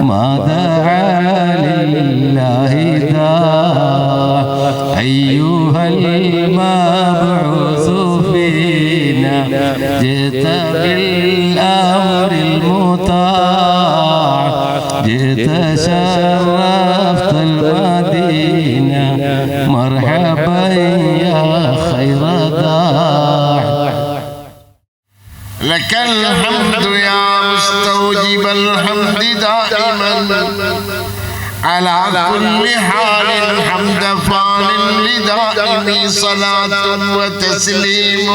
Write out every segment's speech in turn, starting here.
ما دعا لله داع أيها المبعوث فينا جئت بالأمر المطاع جئت شرفت المدينة مرحبا يا خير داع لك الحمد يا مستوجب الحمد دائما على كل حال حمد فان لدائم صلاة وتسليم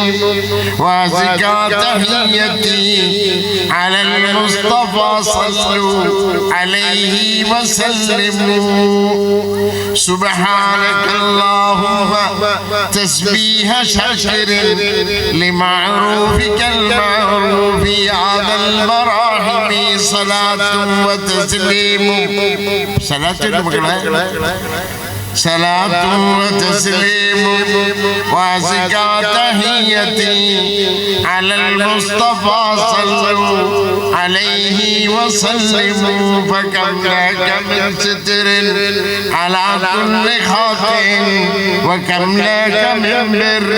وزكاة تحيتي على المصطفى صلوا عليه وسلموا سبحانك اللهم تسبيح شكر لمعروفك المعروف هذا المراحم صلاة وتسليم صلاة وتسليم وزكاة تحيتي على المصطفى صلوا عليه وسلموا فكم لك من ستر على كل خاطئ وكم لك من بر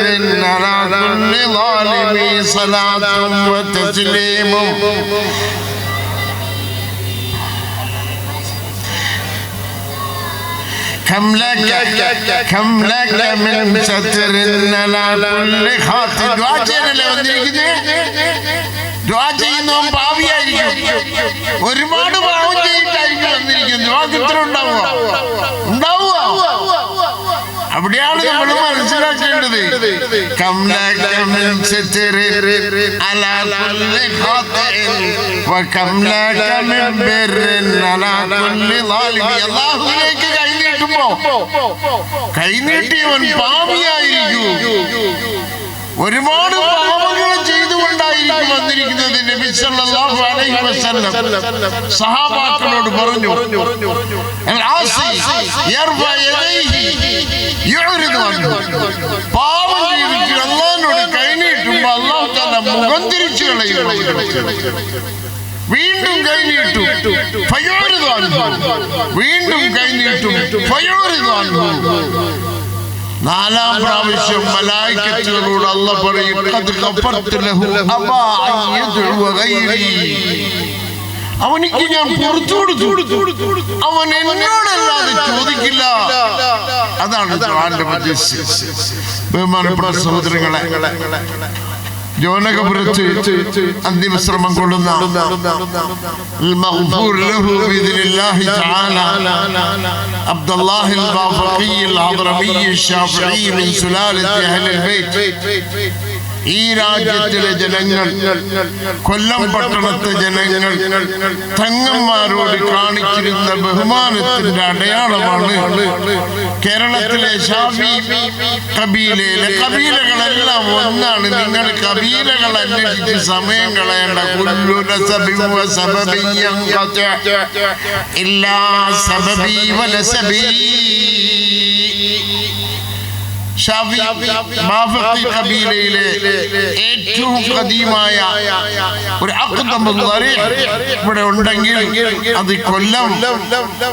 على كل ظالم صلاة وتسليم كم لك من ستر على كل خاطئ دعاء ചെയ്യണല്ലേ വന്നിരിക്കുന്നത് ദുആ ചെയ്യുന്നവൻ പാപിയായിരിക്കും ഒരുപാട് പാപം ചെയ്തിട്ടായിരിക്കും വന്നിരിക്കുന്നത് ദുആക്ക് ഇത്ര ഉണ്ടാവുക അവിടെയാണ് നമ്മൾ മനസ്സിലാക്കേണ്ടത് كم لك من ستر على كل خاطئ وكم لك من بر على كل ظالم അല്ലാഹുവിലേക്ക് കൈനീട്ടിയവൻ പാപിയായിരിക്കും ഒരുപാട് പാപങ്ങൾ ചെയ്തുകൊണ്ടായിരിക്കും വന്നിരിക്കുന്നത്. നബി സല്ലല്ലാഹു അലൈഹി വസല്ലം സഹാബാക്കളോട് പറഞ്ഞു പാപം ചെയ്തിട്ട് അല്ലാഹുവിനോട് കൈനീട്ടുമ്പോ അല്ലാഹു തആല മുഖം തിരിച്ചു കളയും. വീണ്ടും കൈനീട്ടും വീണ്ടും കൈനീട്ടും നാലാം പ്രാവശ്യം മലായികത്തുകളോട് അല്ലാഹു പറയും അവനിക്ക് ഞാൻ പുറത്തു കൊടുത്തു, അവൻ എന്നോടല്ലാതെ ചോദിക്കില്ല. അതാണ് ഖുർആന്റെ മജ്ലിസ്. ബഹുമാനപ്പെട്ട സഹോദരങ്ങളെ, ജോനകപുരത്ത് അന്തിമശ്രമം കൊള്ളുന്ന അബ്ദുല്ലാഹിൽ ബാഫഖിയിൽ ഹദ്റമിയിൽ ശാഫിഈ മിൻ സുലാലത്തി അഹ്ലിൽ ബൈത്ത്. ഈ രാജ്യത്തിലെ ജനങ്ങൾ, കൊല്ലം പട്ടണത്തെ ജനങ്ങൾ തങ്ങന്മാരോട് കാണിച്ചിരുന്ന ബഹുമാനത്തിന്റെ അടയാളമാണ് കേരളത്തിലെ ഷാഫി കബീലയിലെ കബീലകളെല്ലാം ഒന്നാണ്. നിങ്ങൾ കബീലകൾ അന്വേഷിച്ച് സമയം കളയേണ്ട. കുല്ലു നസബി വസബബി യൻഖത ഇല്ലാ സബബി വനസബി. ഷാഫി ബാഫഖി കബീലയിലെ ഏറ്റവും ഖദീമായ ഒരു അഖ്ദമുൽ ദരീഹ് ഇവിടെ ഉണ്ടെങ്കിൽ അത് കൊല്ലം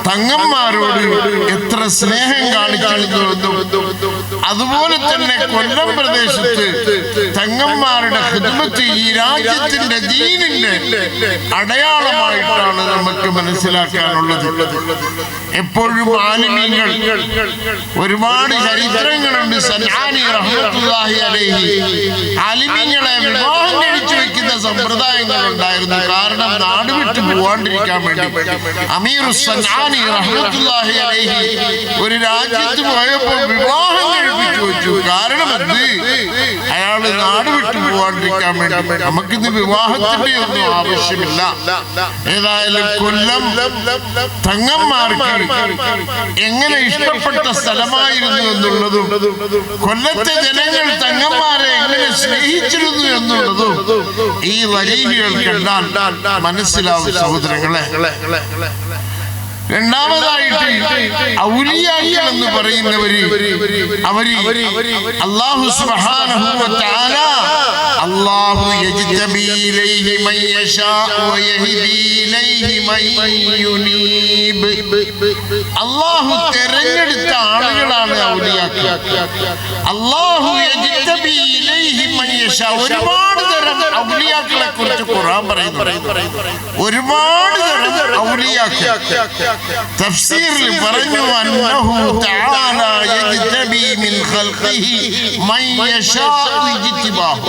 തങ്ങന്മാരോട് എത്ര സ്നേഹം കാണിച്ചിരുന്നു. അതുപോലെ തന്നെ കൊല്ലം പ്രദേശത്ത് തങ്ങന്മാരുടെ ഖിദ്മത്ത് ഈ രാജ്യത്തിന്റെ ദീനിന്റെ അടയാളമായിട്ടാണ് നമുക്ക് മനസ്സിലാക്കാനുള്ളത്. എപ്പോഴും ആലിമീങ്ങൾ, ഒരുപാട് ചരിത്രങ്ങളുണ്ട്. സൻആനി റഹ്മത്തുള്ളാഹി അലൈഹി ആലിമീങ്ങളെ വിവാഹം കഴിച്ചു വെക്കുന്ന സമ്പ്രദായങ്ങൾ ഉണ്ടായിരുന്നു. കാരണം നാട് വിട്ടു പോവാണ്ടിരിക്കാൻ വേണ്ടി അമീറു സൻആനി റഹ്മത്തുള്ളാഹി അലൈഹി ഒരു രാജ്യത്ത് പോയപ്പോൾ വിവാഹം കഴിപ്പിച്ചു വെച്ചു. കാരണം എന്ത്? അയാള് നാട് വിട്ടു പോവാണ്ടിരിക്കാൻ വേണ്ടി. നമുക്കിന്ന് വിവാഹത്തിന്റെ ഒന്നും ആവശ്യമില്ല. ഏതായാലും കൊല്ലം തങ്ങന്മാർക്ക് എങ്ങനെ ഇഷ്ടപ്പെട്ട സ്ഥലമായിരുന്നു എന്നുള്ളതും കൊല്ലത്തെ ജനങ്ങൾ തങ്ങന്മാരെ എങ്ങനെ സ്നേഹിച്ചിരുന്നു എന്നുള്ളതും ഈ വരീഹികൾ കണ്ടാൽ മനസ്സിലാവും സഹോദരങ്ങളെ. രണ്ടാമതായിട്ട് ഔലിയാക്കൾ എന്ന് പറയുന്നവര് അവര് അല്ലാഹു സുബ്ഹാനഹു വ തആല അല്ലാഹു യജ്തബി ഇലൈഹി മൻ യശാ വ യഹ്ദി ഇലൈഹി മൻ യുനീബ്. അള്ളാഹു തെരഞ്ഞെടുത്ത ആളുകളാണ് ഔലിയാക്കൾ. അല്ലാഹു യജ്തബി ഇലൈഹി മൻ യശാ. ഒരുപാട് തരം ഔലിയാക്കളെ കുറിച്ച് ഖുർആൻ പറയുന്നു. ഒരുപാട് തരം ഔലിയാക്കൾ തഫ്സീറിൽ പറഞ്ഞു അന്നഹു തആല യജ്തബി മിൻ ഖൽഖിഹി മൻ യശാ ഇജ്തിബാഹു.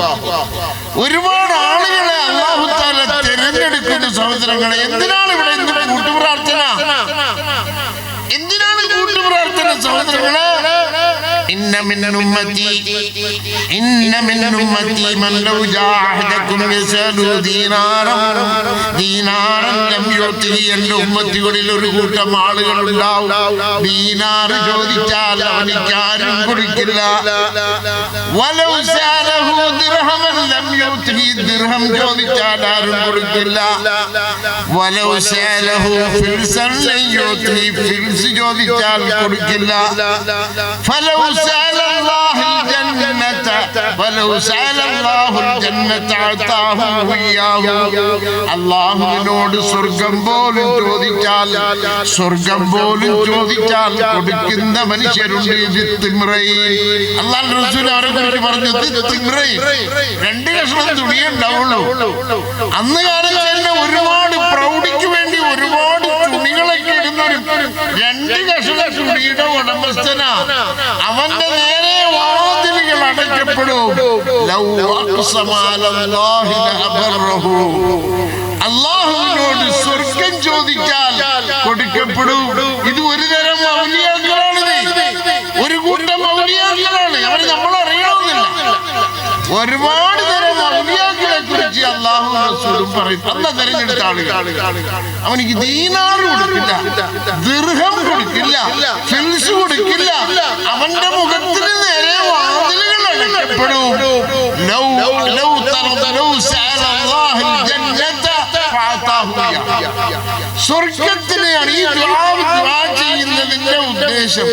ഒരുപാട് ആളുകളെ അല്ലാഹു തആല തിരഞ്ഞെടുക്കുന്ന സഹോദരങ്ങളെ. എന്തിനാണ് ഇവിടെ കൂട്ടുപ്രാർത്ഥന? എന്തിനാണ് കൂട്ടുപ്രാർത്ഥന സഹോദരങ്ങളെ? إن من أمتي من لو جاء أحدكم يسأل دينارا لم يؤته. എൻ്റെ ഉമ്മത്തികളിൽ ഒരു കൂട്ടം ആളുകളുണ്ടാവും, ദീനാർ ചോദിച്ചാൽ അവനിക്ക് ആരും കൊടുക്കില്ല. വലൗ സഅലഹു ദിർഹമൻ ലം യുഅ്തിഹി. ദിർഹം ചോദിച്ചാൽ ആരും കൊടുക്കില്ല. വലൗ സഅലഹു ഫിൽസൻ ലം യുഅ്തിഹി. ഫിൽസ് ചോദിച്ചാൽ കൊടുക്കില്ല. ഫലൗ سأل الله الجنة ولو سأل الله الجنة أعطاه إياه. അല്ലാഹുവിനോട് സ്വർഗം പോലും ചോദിച്ചാൽ കൊടുക്കുന്ന മനുഷ്യരുണ്ട്. അല്ലാഹുവിന്റെ റസൂൽ അവരെ കുറിച്ച് പറഞ്ഞു, രണ്ട് കഷ്ണം തുണിയേ ഉണ്ടാവുള്ളൂ. അന്ന് കാലത്ത് തന്നെ ഒരുപാട് പ്രൗഢിക്ക് വേണ്ടി ഒരുപാട് തുണികളൊക്കെ ഇടുന്ന രണ്ട് കഷ്ണം തുണിയുടെ ഉടമസ്ഥനാ. അവന്റെ നേരെ വാതിലുകൾ അടയ്ക്കപ്പെടും. അല്ലാഹുവിനോട് സ്വർഗം ചോദിച്ചാൽ കൊടുക്കപ്പെടും. ഇത് ഒരു തരം ഔലിയാക്കളാണിത്. ഒരു കൂട്ടം ഔലിയാക്കളാണ്. അവർ നമ്മൾ അറിയണമെന്നില്ല. ഒരുപാട് തരം ഔലിയാക്കളെ കുറിച്ച് അല്ലാഹു റസൂലും പറയും. അല്ലാഹു തിരഞ്ഞെടുത്ത ആളുകൾ. അവനിക്ക് ദീനാർ കൊടുക്കില്ല, ദിർഹം കൊടുക്കില്ല, ഫിൽസ് കൊടുക്കില്ല. അവന്റെ മുഖത്തിന് നേരെ വാതിലുകൾ അടയ്ക്കപ്പെടും. സ്വർഗത്തിനെയാണ് ഈ ദുആ ചെയ്യുന്നതിന്റെ ഉദ്ദേശം.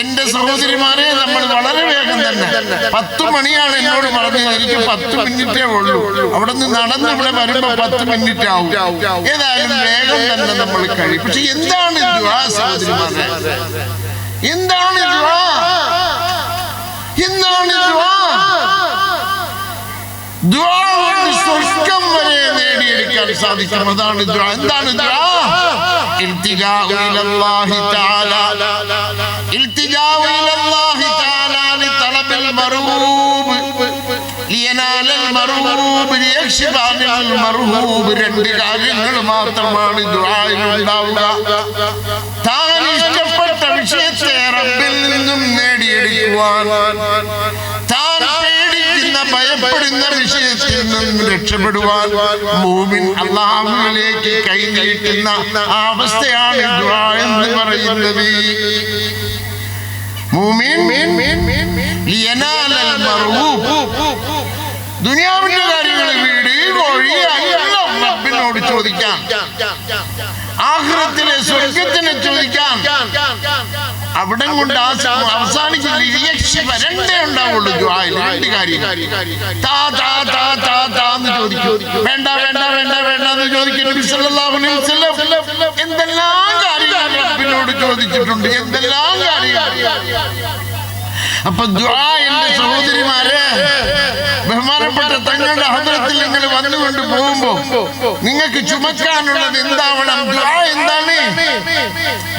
എന്റെ സഹോദരിമാരെ, നമ്മൾ വളരെ വേഗം തന്നെ 10 മണിയാണ് എന്നോട് പറഞ്ഞത്. എനിക്ക് 10 മിനിറ്റേ ഉള്ളൂ. അവിടെ നിന്ന് നടന്ന് ഇവിടെ വരുമ്പോ 10 മിനിറ്റ് ആവും. ഏതായാലും വേഗം തന്നെ നമ്മൾ കഴിയും. പക്ഷെ എന്താണ് ദുആ സഹോദരിമാരെ? എന്താണ് ദുആ? എന്താണ് ദുആ? ദുആ കൊണ്ട് സ്വർഗം വരെ നേടിയെടുക്കാൻ സാധിക്കും. അതാണ് ദുആ. എന്താണ് ദുആ? ഇൽതിജാഉ ഇലല്ലാഹി തആല ലിതലബിൽ മർഹൂബ് ലിയനാലൽ മർഹൂബ് ലിയക്ഷിഫ അനിൽ മർഹൂബ്. രണ്ട് കാര്യങ്ങൾ മാത്രമാണ് ദുആയിൽ ഉണ്ടാവുക. താൻ ഇഷ്ടപ്പെട്ട വിഷയത്തെ റബ്ബിൽ നിന്നും നേടിയെടുക്കുവാൻ, താൻ ഭയപ്പെടുന്ന വിഷയത്തിൽ നിന്ന് രക്ഷപ്പെടുവാൻ മുഅ്മിൻ അല്ലാഹുവിലേക്ക് കൈനീട്ടുന്ന അവസ്ഥയാണ് ദുആ എന്ന് പറയുന്നത്. മുഅ്മിൻ ലിയനാലൽ മർഹൂബ്. ദുനിയാവിന്റെ കാര്യങ്ങൾ, വീട്, കോഴി, എല്ലാം റബ്ബിനോട് ചോദിക്കാം. ആഖിറത്തിലെ സ്വർഗത്തിനെ ചോദിക്കാം. അവിടെ കൊണ്ട് അവസാനിച്ചില്ല. രണ്ടേ ഉണ്ടാവുള്ളൂ ദുആയിൽ. രണ്ട് കാര്യം. ചോദിക്കും. വേണ്ട എന്ന് ചോദിക്കും. നബി സല്ലല്ലാഹു അലൈഹി വസല്ലം എന്തെല്ലാം കാര്യങ്ങൾ റബ്ബിനോട് ചോദിച്ചിട്ടുണ്ട്. എന്തെല്ലാം കാര്യങ്ങൾ. അപ്പൊ ദുആ, എന്റെ സഹോദരിമാരെ, ബഹുമാനപ്പെട്ട തങ്ങളുടെ ഹദ്റത്തിൽ നിങ്ങൾ വന്നുകൊണ്ട് പോകുമ്പോ നിങ്ങൾക്ക് ചുമക്കാനുള്ളത് എന്താവണം? ദുആ എന്താണ്?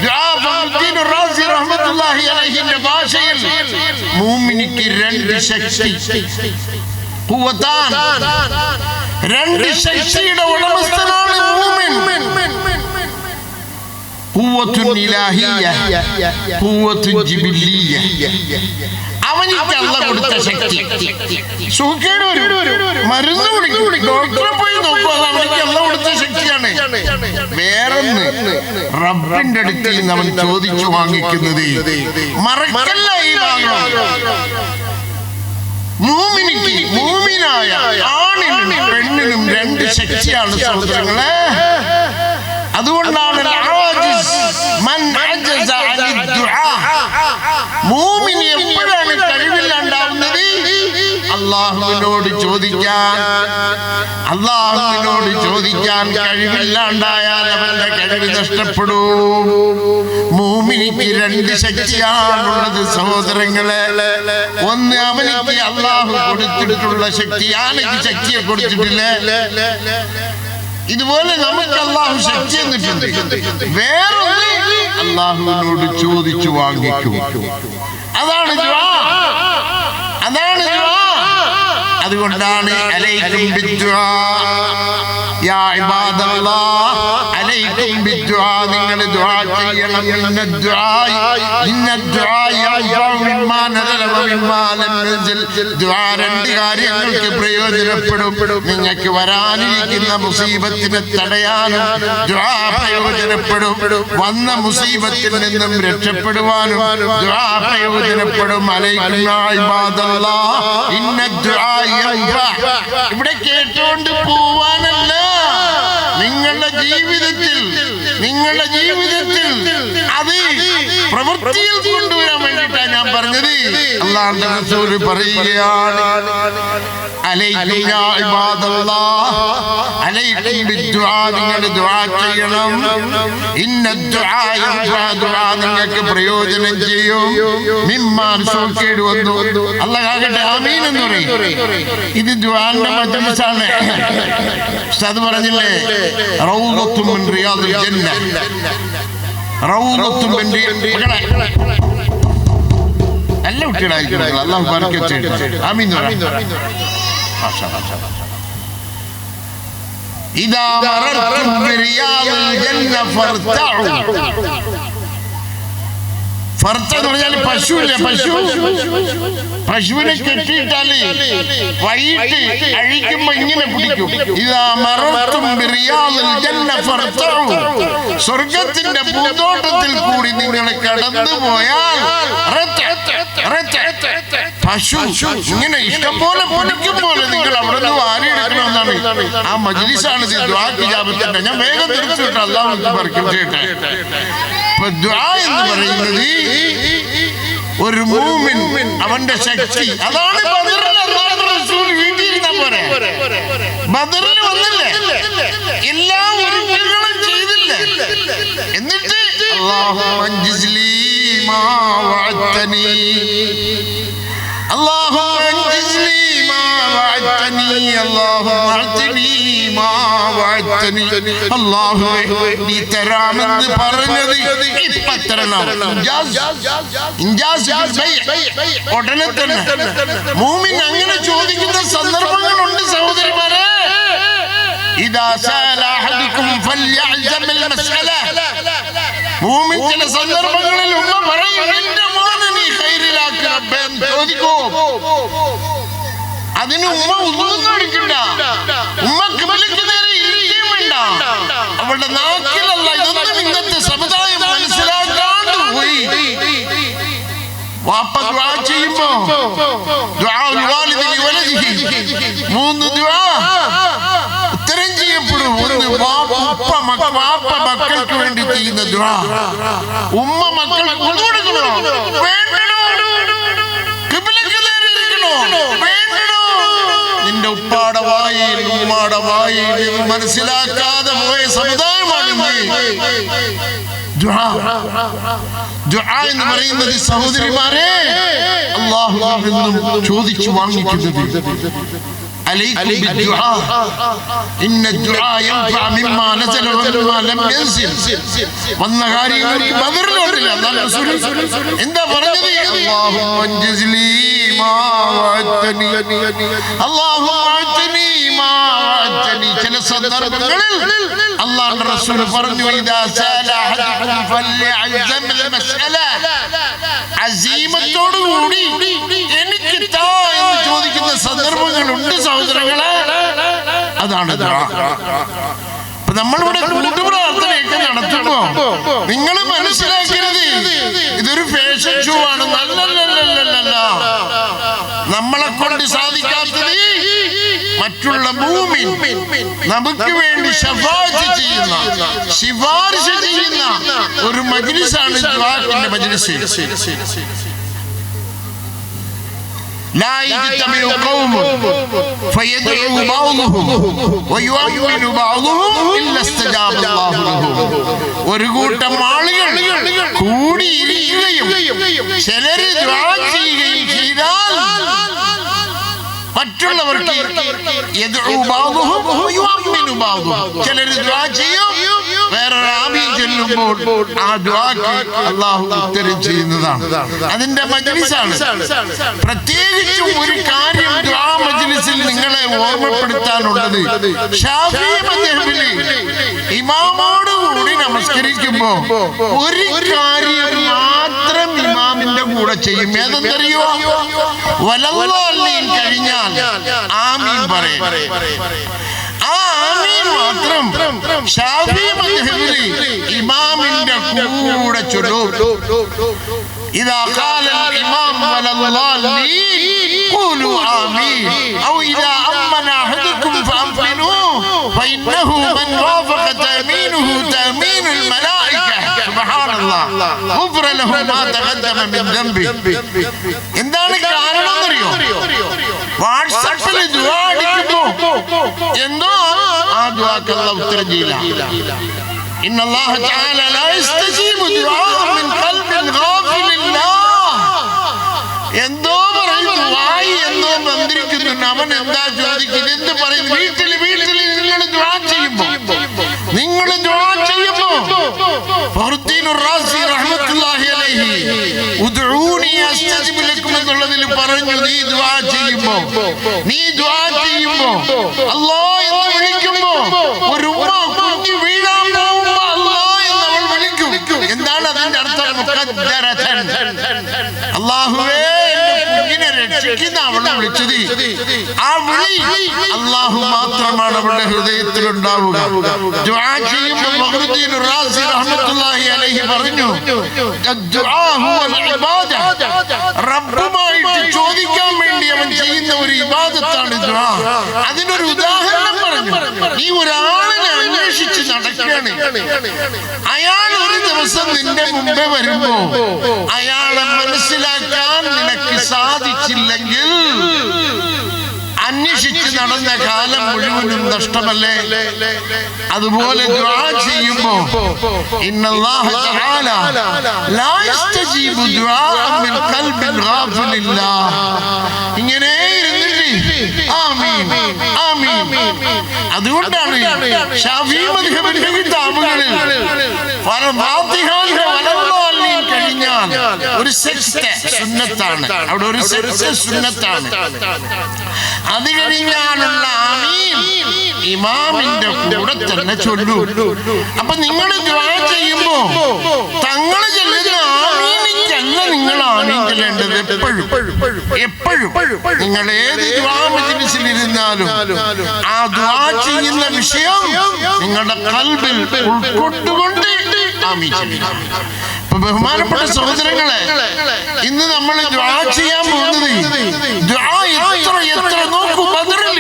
ദുആ ഫഖീർ റാസി റഹ്മത്തുള്ളാഹി അലൈഹിന്റെ ഭാഷയിൽ മുഅ്മിനിക്ക് രണ്ട് ശക്തി, ഖുവതാൻ, രണ്ട് ശക്തിയുടെ ഉടമസ്ഥനാണ് മുഅ്മിൻ. ഖുവത്തുൻ ഇലാഹിയ്യ, ഖുവത്തുൻ ജിബില്ലിയ്യ. അവനിക്ക് അല്ലാഹു കൊടുത്ത ശക്തി. സുഖേട് വരും, മരുന്ന് കുടിക്കും, ഡോക്ടറെ പോയി നോക്കും. അത് അവനിക്ക് അല്ലാഹു കൊടുത്ത ശക്തിയാണ്. വേറൊന്ന് റബ്ബിന്റെ അടുത്ത് നിന്ന് അവൻ ചോദിച്ചു വാങ്ങിക്കുന്നത്. മറക്കല്ല ഈ വാങ്ങണം. മുഅ്മിനിക്ക്, മുഅ്മിനായ ആണിനും പെണ്ണിനും രണ്ട് ശക്തിയാണ് സഹോദരങ്ങളെ. അതുകൊണ്ടാണ് മുഅ്മിൻ എപ്പോഴാണ് കഴിവില്ലാണ്ടാവുന്നത്? അള്ളാഹുവിനോട് ചോദിക്കാൻ കഴിവില്ലാണ്ടായാൽ അവന്റെ കഴിവ് നഷ്ടപ്പെടും. മുഅ്മിനിക്ക് രണ്ട് ശക്തിയാണുള്ളത് സഹോദരങ്ങളെ. ഒന്ന് അവനിക്ക് അള്ളാഹു കൊടുത്തിട്ടുള്ള ശക്തി, ആനക്ക് ശക്തിയെ കൊടുത്തിട്ടില്ലേ? ഇതുപോലെ നമുക്ക് അള്ളാഹു ശക്തി എന്നിട്ടുണ്ട്. വേറൊന്ന് അള്ളാഹുവിനോട് ചോദിച്ചു വാങ്ങിക്കും. അതാണ് ദുആ. അതുകൊണ്ടാണ് അലൈക്കും ബിദ്ദുആ യാ ഇബാദല്ലാഹ്, അലൈക്കും ബിദ്ദുആ, നിങ്ങൾ ദുആ ചെയ്യണം. രണ്ട് കാര്യങ്ങൾക്ക് പ്രയോജനപ്പെടും. നിങ്ങൾക്ക് വരാനിരിക്കുന്ന മുസീബത്തിനെ തടയാനും ദുആ പ്രയോജനപ്പെടും. വന്ന മുസീബത്തിൽ നിന്നും രക്ഷപ്പെടുവാനും ദുആ പ്രയോജനപ്പെടും. അലൈക്കും യാ ഇബാദല്ലാഹ് ഇന്ന ദുആ യൻഫഅ. ഇവിടെ കേട്ടുകൊണ്ട് പോവാനല്ല, നിങ്ങളുടെ ജീവിതത്തിൽ അത് പ്രവൃത്തിയിൽ കൊണ്ടുവരാൻ വേണ്ടിയിട്ടാണ് ഞാൻ പറഞ്ഞത്. അല്ലാഹുവിന്റെ റസൂൽ പറയുകയാണ്, അലൈക്കും യാ ഇബാദല്ലാഹ്, അലൈക്കും ബിദ്ദുആ, നിങ്ങൾ ദുആ ചെയ്യണം. ഇന്ന ദുആ യൻഫഅ, ദുആ നിങ്ങൾക്ക് പ്രയോജനം ചെയ്യും. മിമ്മാ സൂക്കേട് വന്നു. അല്ലാഹ് ആകട്ടെ ആമീൻ എന്ന് പറയും. ഇത് ദുആന്റെ മജ്ലിസാണ്. ഉസ്താദ് പറഞ്ഞില്ലേ, റൗളത്തും മിൻ റിയാദിൽ ജന്ന, റൗളത്തും മിൻ നല്ല കുട്ടികളായിരിക്കും. അല്ലാഹു ബർക്കത്ത് ചെയ്യട്ടെ. ആമീൻ എന്ന് പറയും. ഇദാ മറർതും ബിറിയാദിൽ ജന്ന ഫർതഉ. ഫർത്ത എന്ന് പറഞ്ഞാൽ പശുവില്ലേ, പശുവിനെ കെട്ടിയിട്ടാല് വൈകിട്ട് അഴിക്കുമ്പോ ഇങ്ങനെ പിടിക്കും. ഇദാ മറർതും ബിറിയാദിൽ ജന്ന ഫർതഉ. സ്വർഗത്തിന്റെ പൂന്തോട്ടത്തിൽ കൂടി നിങ്ങൾ കടന്നു പോയാൽ പശു ഇങ്ങനെ ഇഷ്ടംപോലെ പിടിക്കും പോലെ നിങ്ങൾ അവിടെ നിന്ന് വാരിയെടുക്കണമെന്നാണ്. ആ മജ്ലിസാണ് ദുആ ഇജാബത്തിന്റെ. ഞാൻ വേഗം തിരിച്ചു വിട്ടു. അല്ലാഹു ബർക്കത്ത് ചെയ്യട്ടെ. ഇപ്പൊ ദുആ എന്ന് പറയുന്നത് ഒരു മുഅ്മിൻ അവന്റെ ശക്തി. അതാണ് ബദറിൽ അല്ലാഹുവിന്റെ റസൂൽ വീട്ടിലിരുന്നാ പോരെ. ബദറിൽ വന്നില്ലേ, എല്ലാ ഒരുക്കങ്ങളും ചെയ്തില്ലേ, എന്നിട്ട് അല്ലാഹുമ്മ അൻജിസ്ലി മാ വഅദ്തനി, അല്ലാഹുമ്മ അൻജിസ്ലി മാ വഅദ്തനി, അല്ലാഹുമ്മ അഅ്തിനി മാ വഅദ്തനി. അല്ലാഹുവേ നീ തരാമെന്ന് പറഞ്ഞത് ഇപ്പോ തരണം. ഉടനെ തന്നെ മുഅ്മിൻ അങ്ങനെ ചോദിക്കുന്ന സന്ദർഭങ്ങളുണ്ട് സഹോദരിമാരെ. ഇദാ സഅല അഹദുകും ഫൽയഅ്സം അൽമസ്അല. മുഅ്മിൻ ചില സന്ദർഭങ്ങളിൽ ഉമ്മ പറയും, എന്റെ മോനെ നീ ഖൈറിലാക്ക് റബ്ബേ എന്ന് ചോദിക്കൂ. അതിന് ഉമ്മ ഒന്നും എടുക്കണ്ട, ഉമ്മ ഖിബലക്ക് നേരെ ഇരിക്കുകയും വേണ്ട. അവളുടെ നാക്കിലല്ല. ഇതൊന്നും ഇന്നത്തെ സമുദായം മനസ്സിലാക്കാണ്ട് പോയി. വാപ്പ ദുആ ചെയ്യുമ്പോ ദുആഉൽ വാലിദി ലിവലദിഹി, 3 ദുആ ഉത്തരം ചെയ്യപ്പെടും. ഒന്ന് വാപ്പ മക്കൾക്ക് വേണ്ടി ചെയ്യുന്ന ദുആ. ഉമ്മ മക്കൾക്ക് കൊടുക്കണോ? വേണ്ടോ? ഖിബലക്ക് നേരെ ഇരിക്കണോ? വേണ്ടോ? നിന്റെ ഉപ്പാടെ വായിൽ ഉമ്മാടെ വായിൽ മനസ്സിലാക്കാതെ പോയ സമുദായമാണ് ദുആ. ദുആ എന്ന് പറയുന്നത് സഹോദരിമാരെ അല്ലാഹുവിൽ നിന്നും ചോദിച്ചു വാങ്ങിക്കുന്നത്. عليكم بالدعاء إن الدعاء ينفع مما نزل ومما لم ينزل. والنهاري بدر لوندല്ല അല്ലാഹു റസൂൽ എന്താ പറഞ്ഞത്? اللهم انجز لي ما وعدتني اللهم اعطني ما وعدتني. ചില സന്ദർഭങ്ങളിൽ അല്ലാഹുവിന്റെ റസൂൽ പറഞ്ഞു, ഇദാ സഅല അഹദുകും ഫൽയഅ്സം അൽമസ്അല. അസീമത്തോട് കൂടി എനിക്ക് താ എന്ന് ചോദിക്കുന്ന സന്ദർഭങ്ങളുണ്ട് സഹോദരങ്ങളെ. അതാണ് ദുആ. നമ്മളിവിടെ കൂട്ടുപ്രാർത്ഥനയൊക്കെ നടത്തുമ്പോ നിങ്ങൾ മനസ്സിലാക്കരുത് ഇതൊരു ഫാഷൻ ഷോ ആണ്. നല്ലല്ല, നമ്മളെ കൊണ്ട് സാധിക്കാത്തത് മറ്റുള്ള മുഅ്മിൻ നമുക്ക് വേണ്ടി ശഫാഅത്ത് ചെയ്യുന്ന, ശിഫാരിശ ചെയ്യുന്ന ഒരു മജ്ലിസാണ് ദുആന്റെ മജ്ലിസ്. لا يجتمع قوم فيدعو بعضهم ويؤمن بعضهم إلا استجاب الله لهم. ഒരു കൂട്ടം ആളുകൾ കൂടിയിരിക്കുകയും ചിലര് ദുആ ചെയ്യുകയും ചെയ്താൽ മറ്റുള്ളവർക്ക് ചിലര് ദുആ ചെയ്യും, വേറൊരു ആമീൻ ചൊല്ലുമ്പോൾ ആ ദുആക്ക് അല്ലാഹു ഉത്തരം ചെയ്യുന്നതാണ്. അതിന്റെ മജ്ലിസാണ്. പ്രത്യേകിച്ചും ഒരു കാര്യം ദുആ മജ്ലിസിൽ നിങ്ങളെ ഓർമ്മപ്പെടുത്താനുള്ളത്, ശാഫിഈ മദ്ഹബിലെ ഇമാമോട് കൂടി നമസ്കരിക്കുമ്പോ ഒരു കാര്യം മാത്രം ഇമാമിന്റെ കൂടെ ചെയ്യും. ഏതെന്നറിയോ? വലല്ലാഹീൻ കഴിഞ്ഞാൽ ആമീൻ പറയും. ആ ആമീൻ മാത്രം ശാഫിഈ മദ്ഹബിലെ ഇമാമിന്റെ കൂടെ ചൊല്ലും. إذا قال الإمام وللضالين قولوا آمين أو إذا أمن أحدكم فأمنوا فإنه من وافق تأمينه تأمين الملائكة سبحان الله غفر له ما تقدم من ذنبه. എന്താണ് കാരണം അറിയോ? വാട്സാപ്പിൽ ദുആ അടിക്കുമ്പോ എന്തോ ആ ദുആക്ക് അല്ലാഹു ഉത്തരം ചെയ്യില്ല. إن الله تعالى لا يستجيب دعاء من قلب غافل الله. എന്തോ പറയുന്നു, വായി എന്തോ മന്ത്രിക്കുന്നുണ്ട്. അവൻ എന്താ ചോദിക്കുന്നത്? എന്ത് പറയുന്നു? വീട്ടിൽ നിങ്ങൾ ദുആ ചെയ്യുമ്പോ ഫഖറുദ്ദീൻ റാസി റഹ്മത്തുള്ളാഹി അലൈഹി ഉദ്ഊനി അസ്തജിബ് ലക്കും എന്നുള്ളതിൽ പറഞ്ഞു, നീ ദുആ ചെയ്യുമ്പോ അല്ലാഹ് എന്ന് വിളിക്കുമ്പോ ഒരു ഉമ്മ കുഞ്ഞു വീഴാൻ പോകുമ്പോ അല്ലാഹ് എന്ന് അവൾ വിളിക്കും. എന്താണ് അതിന്റെ അർത്ഥം? മുഖദ്ദറതൻ, അല്ലാഹുവേ എന്റെ കുഞ്ഞിനെ രക്ഷിക്കുന്ന അവളെ വിളിച്ചത്. ആ വിളി അല്ലാഹു മാത്രമാണ് അവളുടെ ഹൃദയത്തിൽ ഉണ്ടാവുക. ദുആ ചെയ്യുമ്പോൾ ഫഖറുദ്ദീൻ റാസി റഹ്മത്തുള്ളാഹി അലൈഹി പറഞ്ഞു, ദുആ ഹുവൽ ഇബാദ. റബ്ബുമായിട്ട് ചോദിക്കാൻ വേണ്ടി അവൻ ചെയ്യുന്ന ഒരു ഇബാദത്താണ് ദുആ. അതിനൊരു ഉദാഹരണം പറഞ്ഞു. നീ ഒരാളിനെ അന്വേഷിച്ച് നടക്കുകയാണ്. അയാൾ ഒരു ദിവസം നിന്റെ മുമ്പേ വരുമ്പോ അയാളെ മനസ്സിലാക്കാൻ നിനക്ക് സാധിച്ചില്ലെങ്കിൽ അന്വേഷിച്ച് നടന്ന കാലം മുഴുവനും നഷ്ടമല്ലേ? അതുപോലെ ദുആ ചെയ്യുമ്പോ ഇന്നല്ലാഹ തആല ലാ യസ്തജീബു ദുആഅ മിൻ ഖൽബിൻ ഗാഫിലില്ലാഹ്. ഇങ്ങനെ ഇരുന്നിട്ട് ആമീൻ ആമീൻ. അതുകൊണ്ടാണ് ശാഫിഈ മദ്ഹബിന്റെ കിതാബുകളിൽ കഴിഞ്ഞാൽ ഒരു സുന്നത്താണ്. അവിടെ ഒരു സുന്നത്താണ്. അത് കഴിഞ്ഞാലുള്ള ആമീൻ ഇമാമിന്റെ കൂടെ തന്നെ ചൊല്ലൂ. അപ്പൊ നിങ്ങൾ ദുആ ചെയ്യുമ്പോ തങ്ങൾ ചൊല്ലുന്ന ആമീനിക്കല്ല നിങ്ങൾ ആമീൻ ചൊല്ലേണ്ടത്. എപ്പോഴും നിങ്ങൾ ഏത് ദുആ മജ്ലിസിൽ ഇരുന്നാലും ആ ദുആ ചെയ്യുന്ന വിഷയം നിങ്ങളുടെ ഖൽബിൽ ഉൾക്കൊണ്ടുകൊണ്ട് ആമീൻ ചൊല്ലണം. ബഹുമാനപ്പെട്ട സഹോദരങ്ങളെ, ഇന്ന് നമ്മൾ ദുആ ചെയ്യാൻ പോകുന്നത് ദുആ എത്ര നോക്കൂ. ബദറിൽ